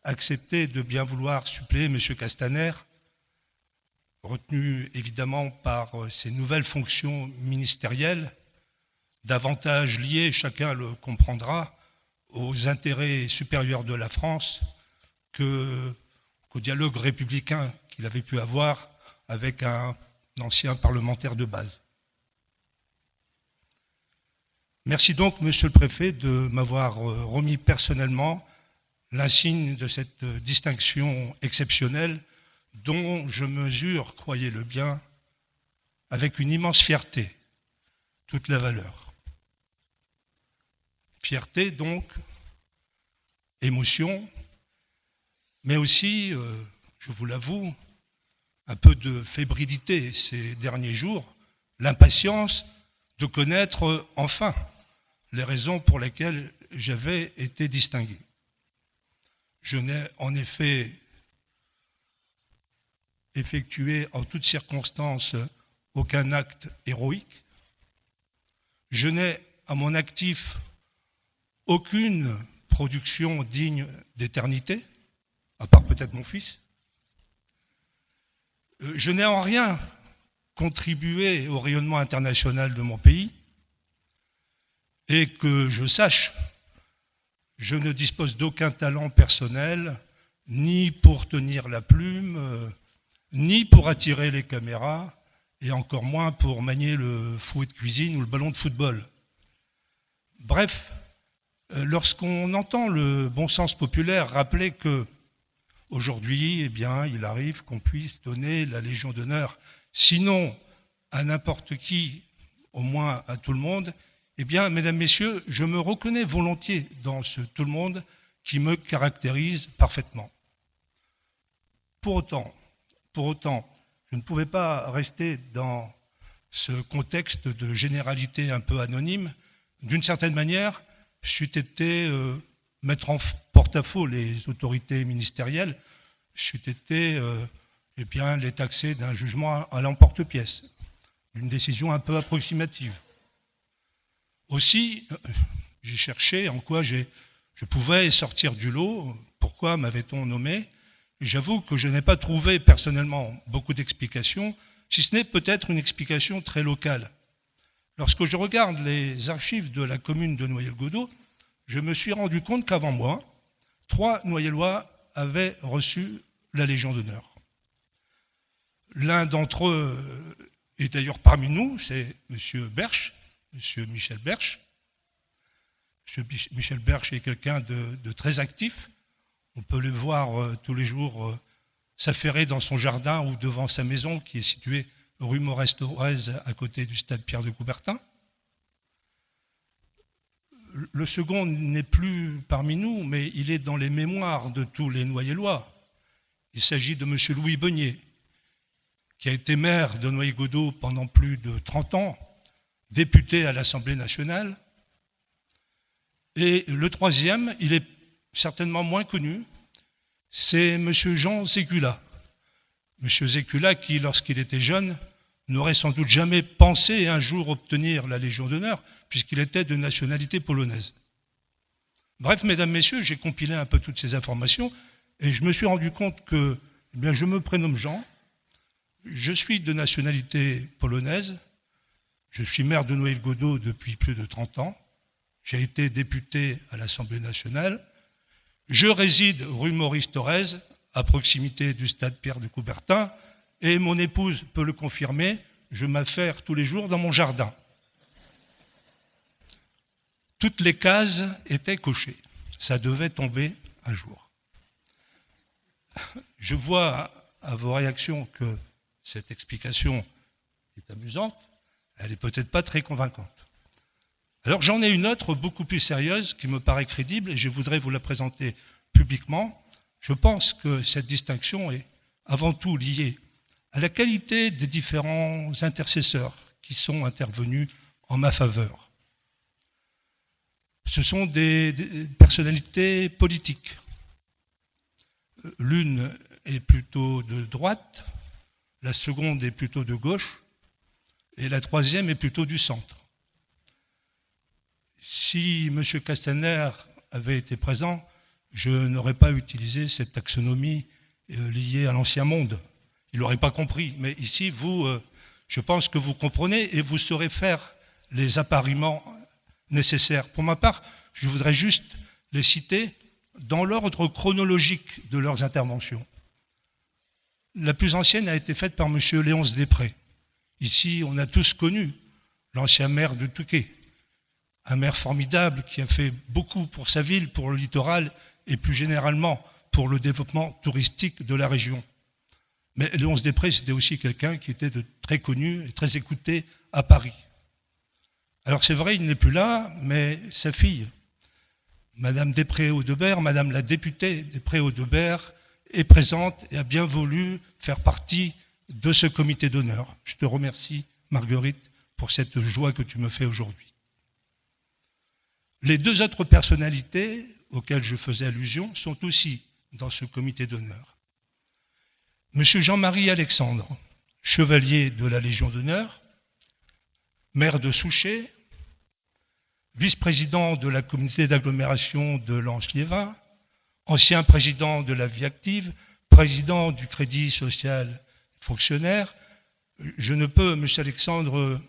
accepté de bien vouloir suppléer Monsieur Castaner, retenu évidemment par ses nouvelles fonctions ministérielles, davantage liées, chacun le comprendra, aux intérêts supérieurs de la France qu'au dialogue républicain qu'il avait pu avoir avec un ancien parlementaire de base. Merci donc, Monsieur le Préfet, de m'avoir remis personnellement l'insigne de cette distinction exceptionnelle dont je mesure, croyez-le bien, avec une immense fierté, toute la valeur. Fierté donc, émotion, mais aussi, je vous l'avoue, un peu de fébrilité ces derniers jours, l'impatience de connaître enfin les raisons pour lesquelles j'avais été distingué. Je n'ai en effet effectué en toutes circonstances aucun acte héroïque. Je n'ai à mon actif aucune production digne d'éternité, à part peut-être mon fils. Je n'ai en rien contribué au rayonnement international de mon pays et que je sache, je ne dispose d'aucun talent personnel, ni pour tenir la plume, ni pour attirer les caméras, et encore moins pour manier le fouet de cuisine ou le ballon de football. Bref, lorsqu'on entend le bon sens populaire rappeler que aujourd'hui, eh bien, il arrive qu'on puisse donner la Légion d'honneur, sinon à n'importe qui, au moins à tout le monde, eh bien, mesdames, messieurs, je me reconnais volontiers dans ce tout le monde qui me caractérise parfaitement. Pour autant, je ne pouvais pas rester dans ce contexte de généralité un peu anonyme. D'une certaine manière, c'eût été mettre en porte-à-faux les autorités ministérielles, c'eût été eh bien, les taxer d'un jugement à l'emporte-pièce, d'une décision un peu approximative. Aussi, j'ai cherché en quoi je pouvais sortir du lot, pourquoi m'avait-on nommé. J'avoue que je n'ai pas trouvé personnellement beaucoup d'explications, si ce n'est peut-être une explication très locale. Lorsque je regarde les archives de la commune de Noyelles-Godault, je me suis rendu compte qu'avant moi, 3 Noyellois avaient reçu la Légion d'honneur. L'un d'entre eux est d'ailleurs parmi nous, c'est M. Berche, M. Michel Berche. M. Michel Berche est quelqu'un de très actif. On peut le voir tous les jours s'affairer dans son jardin ou devant sa maison qui est située rue Maurès-Thorez à côté du stade Pierre de Coubertin. Le second n'est plus parmi nous, mais il est dans les mémoires de tous les Noyellois. Il s'agit de M. Louis Beugnier, qui a été maire de Noyelles-Godault pendant plus de 30 ans, député à l'Assemblée nationale. Et le troisième, il est certainement moins connu, c'est M. Jean Zécula. M. Zécula qui, lorsqu'il était jeune, n'aurait sans doute jamais pensé un jour obtenir la Légion d'honneur, puisqu'il était de nationalité polonaise. Bref, mesdames, messieurs, j'ai compilé un peu toutes ces informations, et je me suis rendu compte que eh bien, je me prénomme Jean, je suis de nationalité polonaise, je suis maire de Noyelles-Godault depuis plus de 30 ans, j'ai été député à l'Assemblée nationale, je réside rue Maurice-Thorez, à proximité du stade Pierre de Coubertin, et mon épouse peut le confirmer, je m'affaire tous les jours dans mon jardin. Toutes les cases étaient cochées, ça devait tomber un jour. Je vois à vos réactions que cette explication est amusante, Elle n'est peut-être pas très convaincante. Alors j'en ai une autre beaucoup plus sérieuse qui me paraît crédible et je voudrais vous la présenter publiquement. Je pense que cette distinction est avant tout liée à la qualité des différents intercesseurs qui sont intervenus en ma faveur. Ce sont des personnalités politiques. L'une est plutôt de droite, la seconde est plutôt de gauche, et la troisième est plutôt du centre. Si M. Castaner avait été présent, je n'aurais pas utilisé cette taxonomie liée à l'ancien monde. Il n'aurait pas compris. Mais ici, vous, je pense que vous comprenez et vous saurez faire les appariements nécessaires. Pour ma part, je voudrais juste les citer dans l'ordre chronologique de leurs interventions. La plus ancienne a été faite par M. Léonce Després. Ici, on a tous connu l'ancien maire de Touquet, un maire formidable qui a fait beaucoup pour sa ville, pour le littoral et plus généralement pour le développement touristique de la région. Mais Léonce Després, c'était aussi quelqu'un qui était très connu et très écouté à Paris. Alors c'est vrai, il n'est plus là, mais sa fille, Madame Després-Audebert, Madame la députée Després-Audebert, est présente et a bien voulu faire partie de ce comité d'honneur. Je te remercie, Marguerite, pour cette joie que tu me fais aujourd'hui. Les deux autres personnalités auxquelles je faisais allusion sont aussi dans ce comité d'honneur. Monsieur Jean-Marie Alexandre, chevalier de la Légion d'honneur, maire de Souchet, vice-président de la communauté d'agglomération de Lens-Liévin, ancien président de la Vie active, président du Crédit social fonctionnaire. Je ne peux, monsieur Alexandre,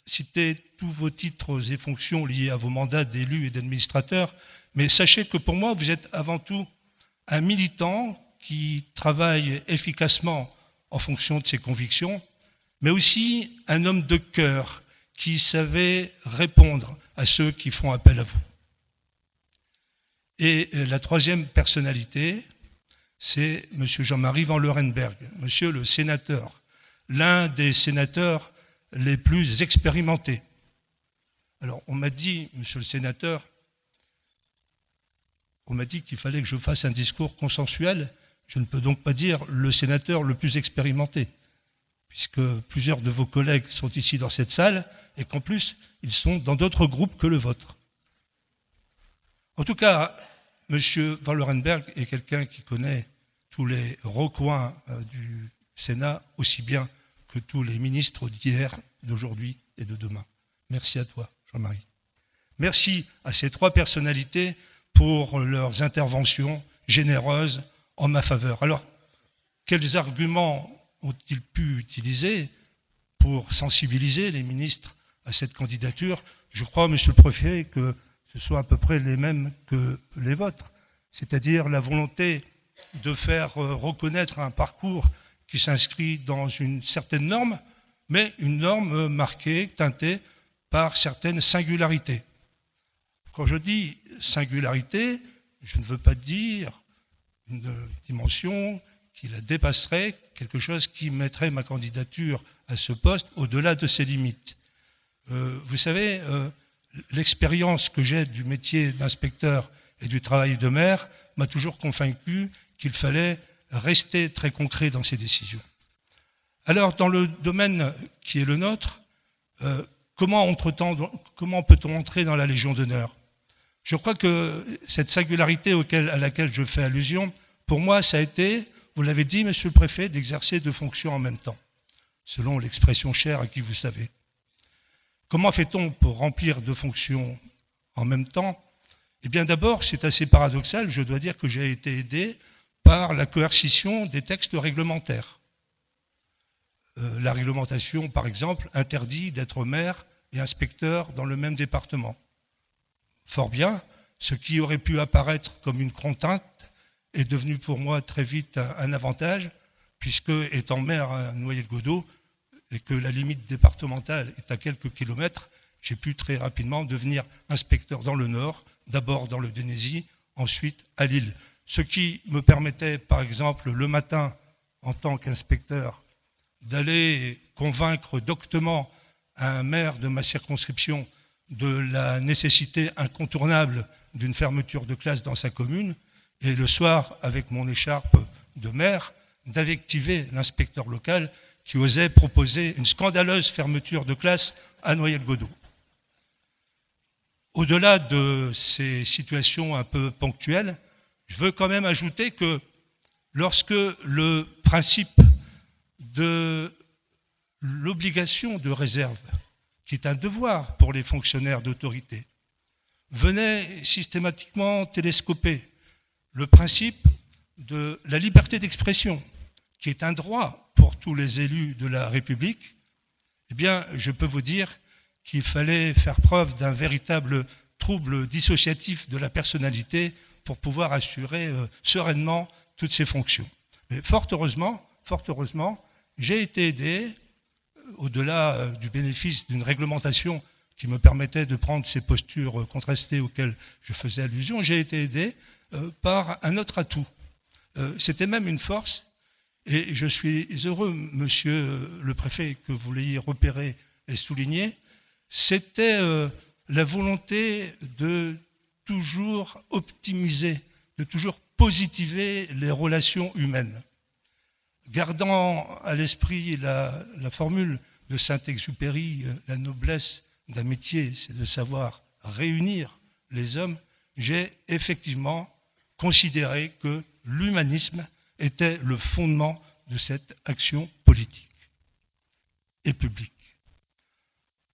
citer tous vos titres et fonctions liés à vos mandats d'élu et d'administrateur, mais sachez que pour moi, vous êtes avant tout un militant qui travaille efficacement en fonction de ses convictions, mais aussi un homme de cœur qui savait répondre à ceux qui font appel à vous. Et la troisième personnalité, c'est M. Jean-Marie Van Leurenberg, monsieur le sénateur, l'un des sénateurs les plus expérimentés. Alors, on m'a dit, monsieur le sénateur, on m'a dit qu'il fallait que je fasse un discours consensuel. Je ne peux donc pas dire le sénateur le plus expérimenté, puisque plusieurs de vos collègues sont ici dans cette salle et qu'en plus, ils sont dans d'autres groupes que le vôtre. En tout cas, M. Van Leurenberg est quelqu'un qui connaît tous les recoins du Sénat, aussi bien que tous les ministres d'hier, d'aujourd'hui et de demain. Merci à toi, Jean-Marie. Merci à ces trois personnalités pour leurs interventions généreuses en ma faveur. Alors, quels arguments ont-ils pu utiliser pour sensibiliser les ministres à cette candidature? Je crois, monsieur le préfet, que ce soit à peu près les mêmes que les vôtres, c'est-à-dire la volonté de faire reconnaître un parcours qui s'inscrit dans une certaine norme, mais une norme marquée, teintée par certaines singularités. Quand je dis singularité, je ne veux pas dire une dimension qui la dépasserait, quelque chose qui mettrait ma candidature à ce poste au-delà de ses limites. Vous savez, l'expérience que j'ai du métier d'inspecteur et du travail de maire m'a toujours convaincu qu'il fallait rester très concret dans ses décisions. Alors, dans le domaine qui est le nôtre, comment peut-on entrer dans la Légion d'honneur? Je crois que cette singularité à laquelle je fais allusion, pour moi, ça a été, vous l'avez dit, monsieur le préfet, d'exercer deux fonctions en même temps, selon l'expression chère à qui vous savez. Comment fait-on pour remplir deux fonctions en même temps? Eh bien, d'abord, c'est assez paradoxal, je dois dire que j'ai été aidé par la coercition des textes réglementaires. La réglementation, par exemple, interdit d'être maire et inspecteur dans le même département. Fort bien, ce qui aurait pu apparaître comme une contrainte est devenu pour moi très vite un avantage, puisque, étant maire à Noyelles-Godault, et que la limite départementale est à quelques kilomètres, j'ai pu très rapidement devenir inspecteur dans le Nord, d'abord dans le Dénésie, ensuite à Lille. Ce qui me permettait, par exemple, le matin, en tant qu'inspecteur, d'aller convaincre doctement à un maire de ma circonscription de la nécessité incontournable d'une fermeture de classe dans sa commune, et le soir, avec mon écharpe de maire, d'invectiver l'inspecteur local qui osait proposer une scandaleuse fermeture de classe à Noyelles-Godault. Au-delà de ces situations un peu ponctuelles, je veux quand même ajouter que lorsque le principe de l'obligation de réserve, qui est un devoir pour les fonctionnaires d'autorité, venait systématiquement télescoper le principe de la liberté d'expression, qui est un droit pour tous les élus de la République, eh bien, je peux vous dire qu'il fallait faire preuve d'un véritable trouble dissociatif de la personnalité pour pouvoir assurer sereinement toutes ces fonctions. Mais fort heureusement, j'ai été aidé, au-delà du bénéfice d'une réglementation qui me permettait de prendre ces postures contrastées auxquelles je faisais allusion, j'ai été aidé par un autre atout. C'était même une force, et je suis heureux, monsieur le préfet, que vous l'ayez repéré et souligné, c'était la volonté de toujours optimiser, de toujours positiver les relations humaines. Gardant à l'esprit la formule de Saint-Exupéry, la noblesse d'un métier, c'est de savoir réunir les hommes, j'ai effectivement considéré que l'humanisme était le fondement de cette action politique et publique.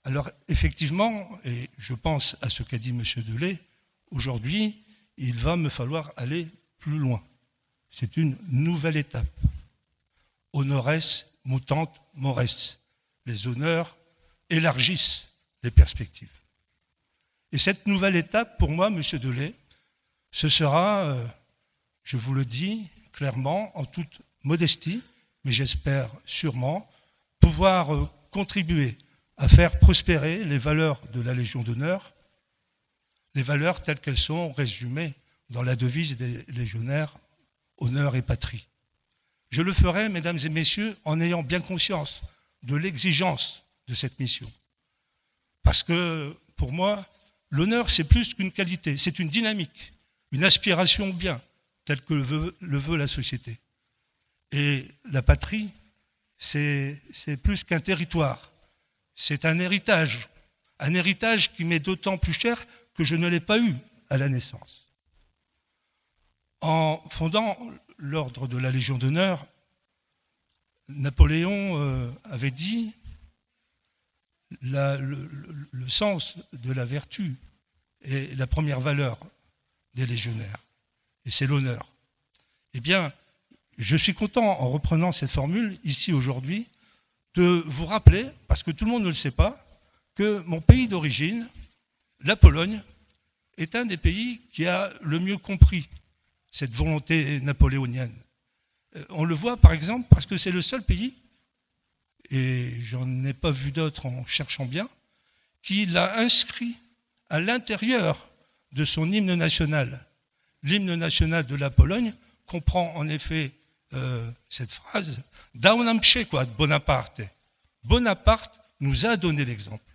Alors effectivement, et je pense à ce qu'a dit M. Delay, aujourd'hui, il va me falloir aller plus loin. C'est une nouvelle étape. Honores mutant mores. Les honneurs élargissent les perspectives. Et cette nouvelle étape, pour moi, M. Delay, ce sera, je vous le dis clairement, en toute modestie, mais j'espère sûrement, pouvoir contribuer à faire prospérer les valeurs de la Légion d'honneur, les valeurs telles qu'elles sont résumées dans la devise des légionnaires, honneur et patrie. Je le ferai, mesdames et messieurs, en ayant bien conscience de l'exigence de cette mission. Parce que, pour moi, l'honneur, c'est plus qu'une qualité, c'est une dynamique, une aspiration au bien, telle que le veut la société. Et la patrie, c'est plus qu'un territoire, c'est un héritage qui m'est d'autant plus cher que je ne l'ai pas eu à la naissance. En fondant l'ordre de la Légion d'honneur, Napoléon avait dit le sens de la vertu est la première valeur des légionnaires, et c'est l'honneur. Eh bien, je suis content, en reprenant cette formule, ici aujourd'hui, de vous rappeler, parce que tout le monde ne le sait pas, que mon pays d'origine, la Pologne, est un des pays qui a le mieux compris cette volonté napoléonienne. On le voit par exemple parce que c'est le seul pays, et j'en ai pas vu d'autres en cherchant bien, qui l'a inscrit à l'intérieur de son hymne national. L'hymne national de la Pologne comprend en effet cette phrase « Dał nam przykład Bonaparte ». Bonaparte nous a donné l'exemple.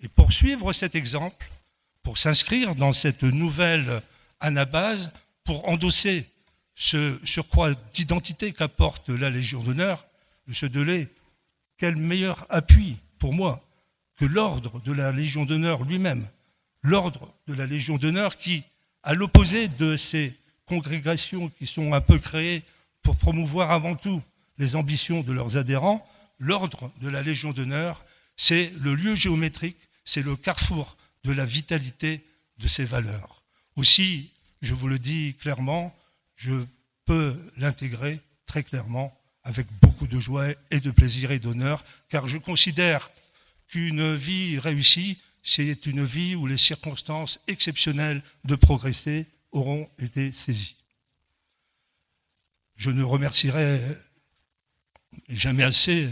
Et pour suivre cet exemple, pour s'inscrire dans cette nouvelle anabase, pour endosser ce surcroît d'identité qu'apporte la Légion d'honneur, M. Delay, quel meilleur appui pour moi que l'ordre de la Légion d'honneur lui-même, l'ordre de la Légion d'honneur qui, à l'opposé de ces congrégations qui sont un peu créées pour promouvoir avant tout les ambitions de leurs adhérents, l'ordre de la Légion d'honneur, c'est le lieu géométrique, c'est le carrefour de la vitalité de ces valeurs. Aussi, je vous le dis clairement, je peux l'intégrer très clairement avec beaucoup de joie et de plaisir et d'honneur, car je considère qu'une vie réussie, c'est une vie où les circonstances exceptionnelles de progresser auront été saisies. Je ne remercierai jamais assez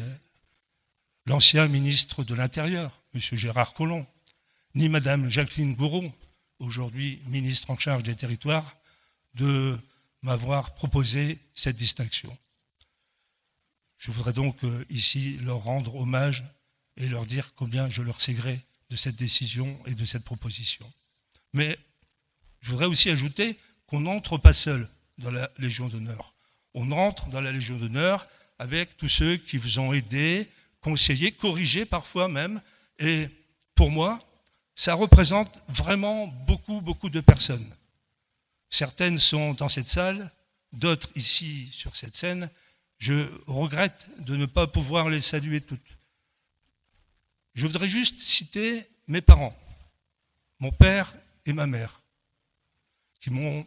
l'ancien ministre de l'Intérieur, M. Gérard Collomb, ni Mme Jacqueline Gouraud, aujourd'hui ministre en charge des territoires, de m'avoir proposé cette distinction. Je voudrais donc ici leur rendre hommage et leur dire combien je leur sais gré de cette décision et de cette proposition. Mais je voudrais aussi ajouter qu'on n'entre pas seul dans la Légion d'honneur. On entre dans la Légion d'honneur avec tous ceux qui vous ont aidé, conseillé, corrigé parfois même. Et pour moi, ça représente vraiment beaucoup, beaucoup de personnes. Certaines sont dans cette salle, d'autres ici sur cette scène. Je regrette de ne pas pouvoir les saluer toutes. Je voudrais juste citer mes parents, mon père et ma mère, qui m'ont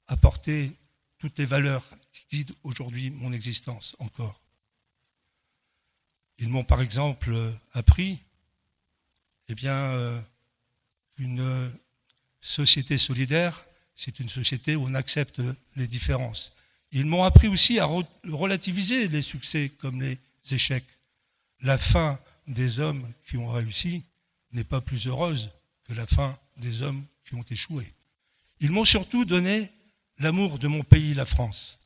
apporté toutes les valeurs qui guident aujourd'hui mon existence encore. Ils m'ont par exemple appris qu'une société solidaire, c'est une société où on accepte les différences. Ils m'ont appris aussi à relativiser les succès comme les échecs. La fin des hommes qui ont réussi n'est pas plus heureuse que la fin des hommes qui ont échoué. Ils m'ont surtout donné l'amour de mon pays, la France.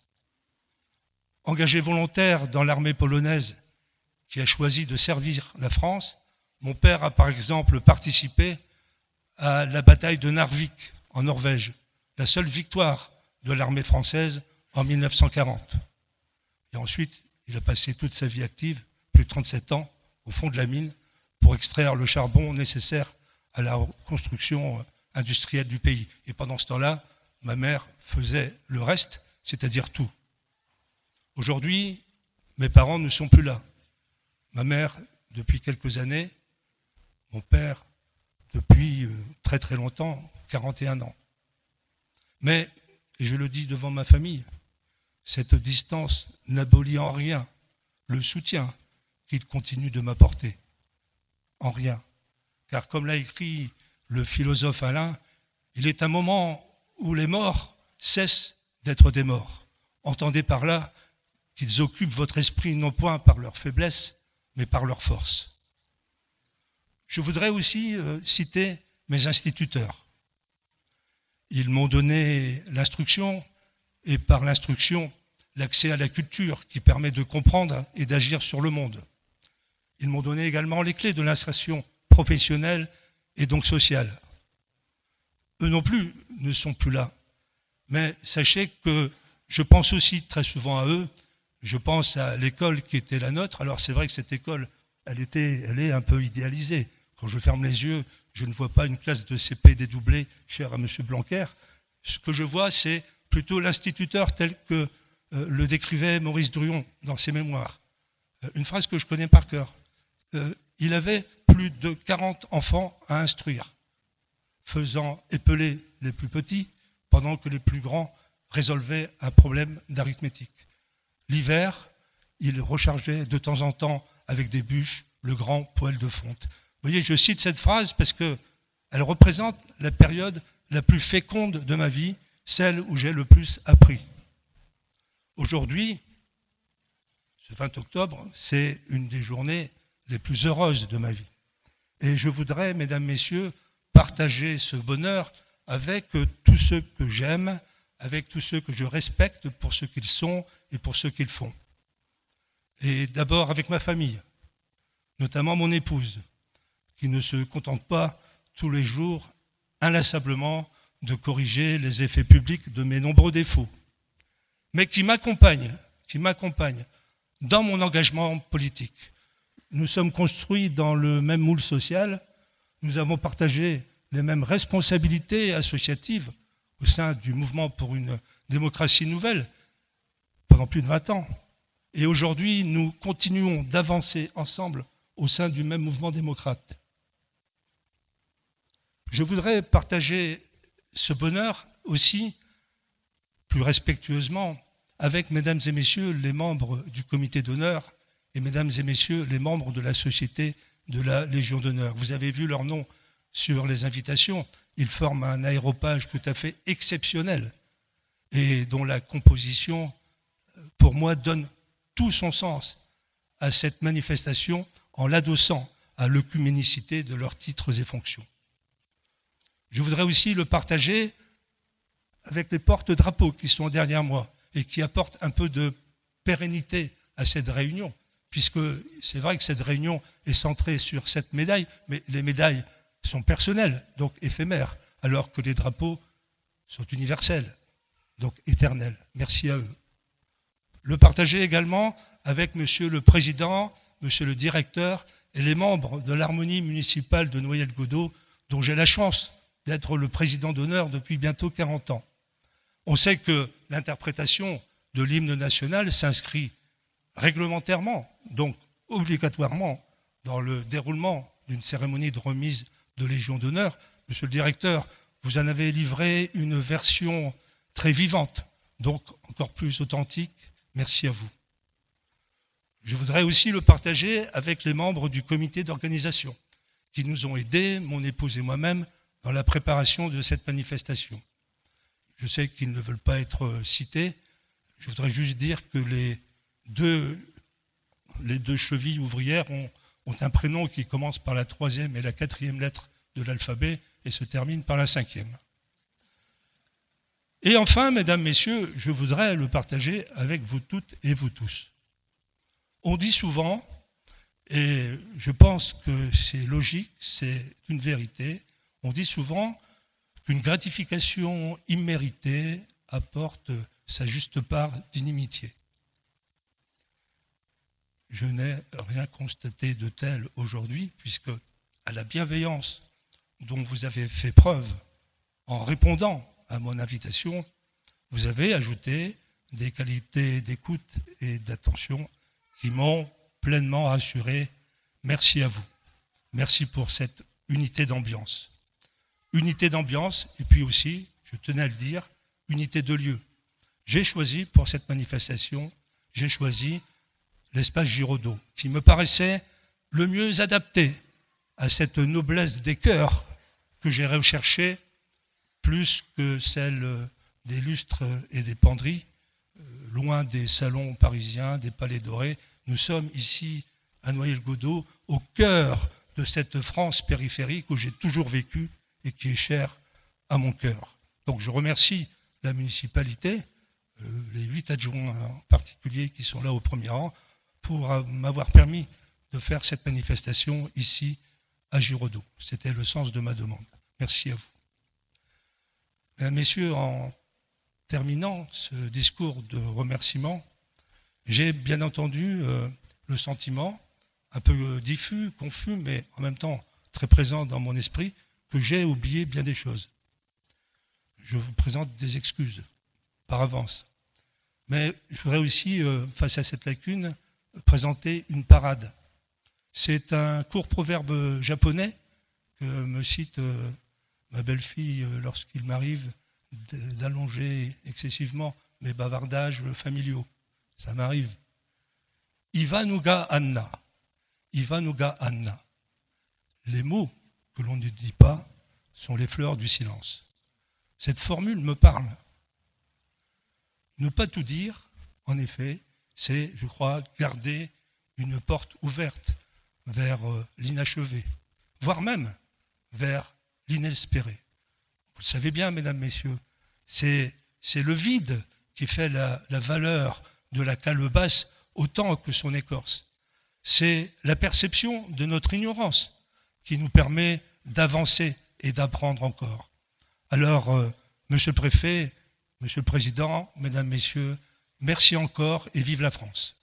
Engagé volontaire dans l'armée polonaise qui a choisi de servir la France, mon père a par exemple participé à la bataille de Narvik en Norvège, la seule victoire de l'armée française en 1940. Et ensuite, il a passé toute sa vie active, plus de 37 ans, au fond de la mine, pour extraire le charbon nécessaire à la construction industrielle du pays. Et pendant ce temps-là, ma mère faisait le reste, c'est-à-dire tout. Aujourd'hui, mes parents ne sont plus là. Ma mère, depuis quelques années, mon père, depuis très très longtemps, 41 ans. Mais, et je le dis devant ma famille, cette distance n'abolit en rien le soutien qu'il continue de m'apporter. En rien. Car comme l'a écrit le philosophe Alain, il est un moment où les morts cessent d'être des morts. Entendez par là qu'ils occupent votre esprit non point par leur faiblesse, mais par leur force. Je voudrais aussi citer mes instituteurs. Ils m'ont donné l'instruction, et par l'instruction, l'accès à la culture qui permet de comprendre et d'agir sur le monde. Ils m'ont donné également les clés de l'insertion professionnelle et donc sociale. Eux non plus ne sont plus là. Mais sachez que je pense aussi très souvent à eux. Je pense à l'école qui était la nôtre. Alors c'est vrai que cette école, elle est un peu idéalisée. Quand je ferme les yeux, je ne vois pas une classe de CP dédoublée chère à M. Blanquer. Ce que je vois, c'est plutôt l'instituteur tel que le décrivait Maurice Druon dans ses mémoires. Une phrase que je connais par cœur. Il avait plus de 40 enfants à instruire, faisant épeler les plus petits pendant que les plus grands résolvaient un problème d'arithmétique. L'hiver, il rechargeait de temps en temps avec des bûches le grand poêle de fonte. Vous voyez, je cite cette phrase parce qu'elle représente la période la plus féconde de ma vie, celle où j'ai le plus appris. Aujourd'hui, ce 20 octobre, c'est une des journées les plus heureuses de ma vie. Et je voudrais, mesdames, messieurs, partager ce bonheur avec tous ceux que j'aime, avec tous ceux que je respecte pour ce qu'ils sont et pour ce qu'ils font. Et d'abord avec ma famille, notamment mon épouse, qui ne se contente pas tous les jours inlassablement de corriger les effets publics de mes nombreux défauts, mais qui m'accompagne dans mon engagement politique. Nous sommes construits dans le même moule social, nous avons partagé les mêmes responsabilités associatives au sein du mouvement pour une démocratie nouvelle pendant plus de 20 ans. Et aujourd'hui, nous continuons d'avancer ensemble au sein du même mouvement démocrate. Je voudrais partager ce bonheur aussi, plus respectueusement, avec mesdames et messieurs les membres du comité d'honneur et mesdames et messieurs les membres de la Société de la Légion d'honneur. Vous avez vu leur nom sur les invitations. Ils forment un aéropage tout à fait exceptionnel et dont la composition, pour moi, donne tout son sens à cette manifestation en l'adossant à l'œcuménicité de leurs titres et fonctions. Je voudrais aussi le partager avec les porte-drapeaux qui sont derrière moi et qui apportent un peu de pérennité à cette réunion, puisque c'est vrai que cette réunion est centrée sur cette médaille, mais les médailles sont personnelles, donc éphémères, alors que les drapeaux sont universels, donc éternels. Merci à eux. Le partager également avec Monsieur le Président, Monsieur le Directeur et les membres de l'Harmonie municipale de Noyelles-Godault, dont j'ai la chance d'être le président d'honneur depuis bientôt 40 ans. On sait que l'interprétation de l'hymne national s'inscrit réglementairement, donc obligatoirement, dans le déroulement d'une cérémonie de remise de Légion d'honneur. Monsieur le Directeur, vous en avez livré une version très vivante, donc encore plus authentique. Merci à vous. Je voudrais aussi le partager avec les membres du comité d'organisation qui nous ont aidés, mon épouse et moi-même, dans la préparation de cette manifestation. Je sais qu'ils ne veulent pas être cités. Je voudrais juste dire que les deux chevilles ouvrières ont un prénom qui commence par la 3e et la 4e lettre de l'alphabet et se termine par la 5e. Et enfin, mesdames, messieurs, je voudrais le partager avec vous toutes et vous tous. On dit souvent, et je pense que c'est logique, c'est une vérité, on dit souvent qu'une gratification imméritée apporte sa juste part d'inimitié. Je n'ai rien constaté de tel aujourd'hui, puisque à la bienveillance dont vous avez fait preuve en répondant à mon invitation, vous avez ajouté des qualités d'écoute et d'attention qui m'ont pleinement rassuré. Merci à vous. Merci pour cette unité d'ambiance. Unité d'ambiance, et puis aussi, je tenais à le dire, unité de lieu. J'ai choisi pour cette manifestation, j'ai choisi l'espace Giraudeau, qui me paraissait le mieux adapté à cette noblesse des cœurs que j'ai recherchée, plus que celle des lustres et des penderies, loin des salons parisiens, des palais dorés. Nous sommes ici à Noyelles-Godault, au cœur de cette France périphérique où j'ai toujours vécu et qui est chère à mon cœur. Donc je remercie la municipalité, les 8 adjoints en particulier qui sont là au premier rang, pour m'avoir permis de faire cette manifestation ici à Giraudeau. C'était le sens de ma demande. Merci à vous. Mesdames, Messieurs, en terminant ce discours de remerciement, j'ai bien entendu le sentiment, un peu diffus, confus, mais en même temps très présent dans mon esprit, que j'ai oublié bien des choses. Je vous présente des excuses par avance. Mais je voudrais aussi, face à cette lacune, présenter une parade. C'est un court proverbe japonais que me cite ma belle-fille lorsqu'il m'arrive d'allonger excessivement mes bavardages familiaux. Ça m'arrive. Ivanuga Anna. Ivanuga Anna. Les mots que l'on ne dit pas sont les fleurs du silence. Cette formule me parle. Ne pas tout dire, en effet, c'est, je crois, garder une porte ouverte vers l'inachevé, voire même vers l'inespéré. Vous le savez bien, mesdames, messieurs, c'est le vide qui fait la valeur de la calebasse autant que son écorce. C'est la perception de notre ignorance qui nous permet d'avancer et d'apprendre encore. Alors, Monsieur le Préfet, Monsieur le Président, Mesdames, Messieurs, merci encore et vive la France.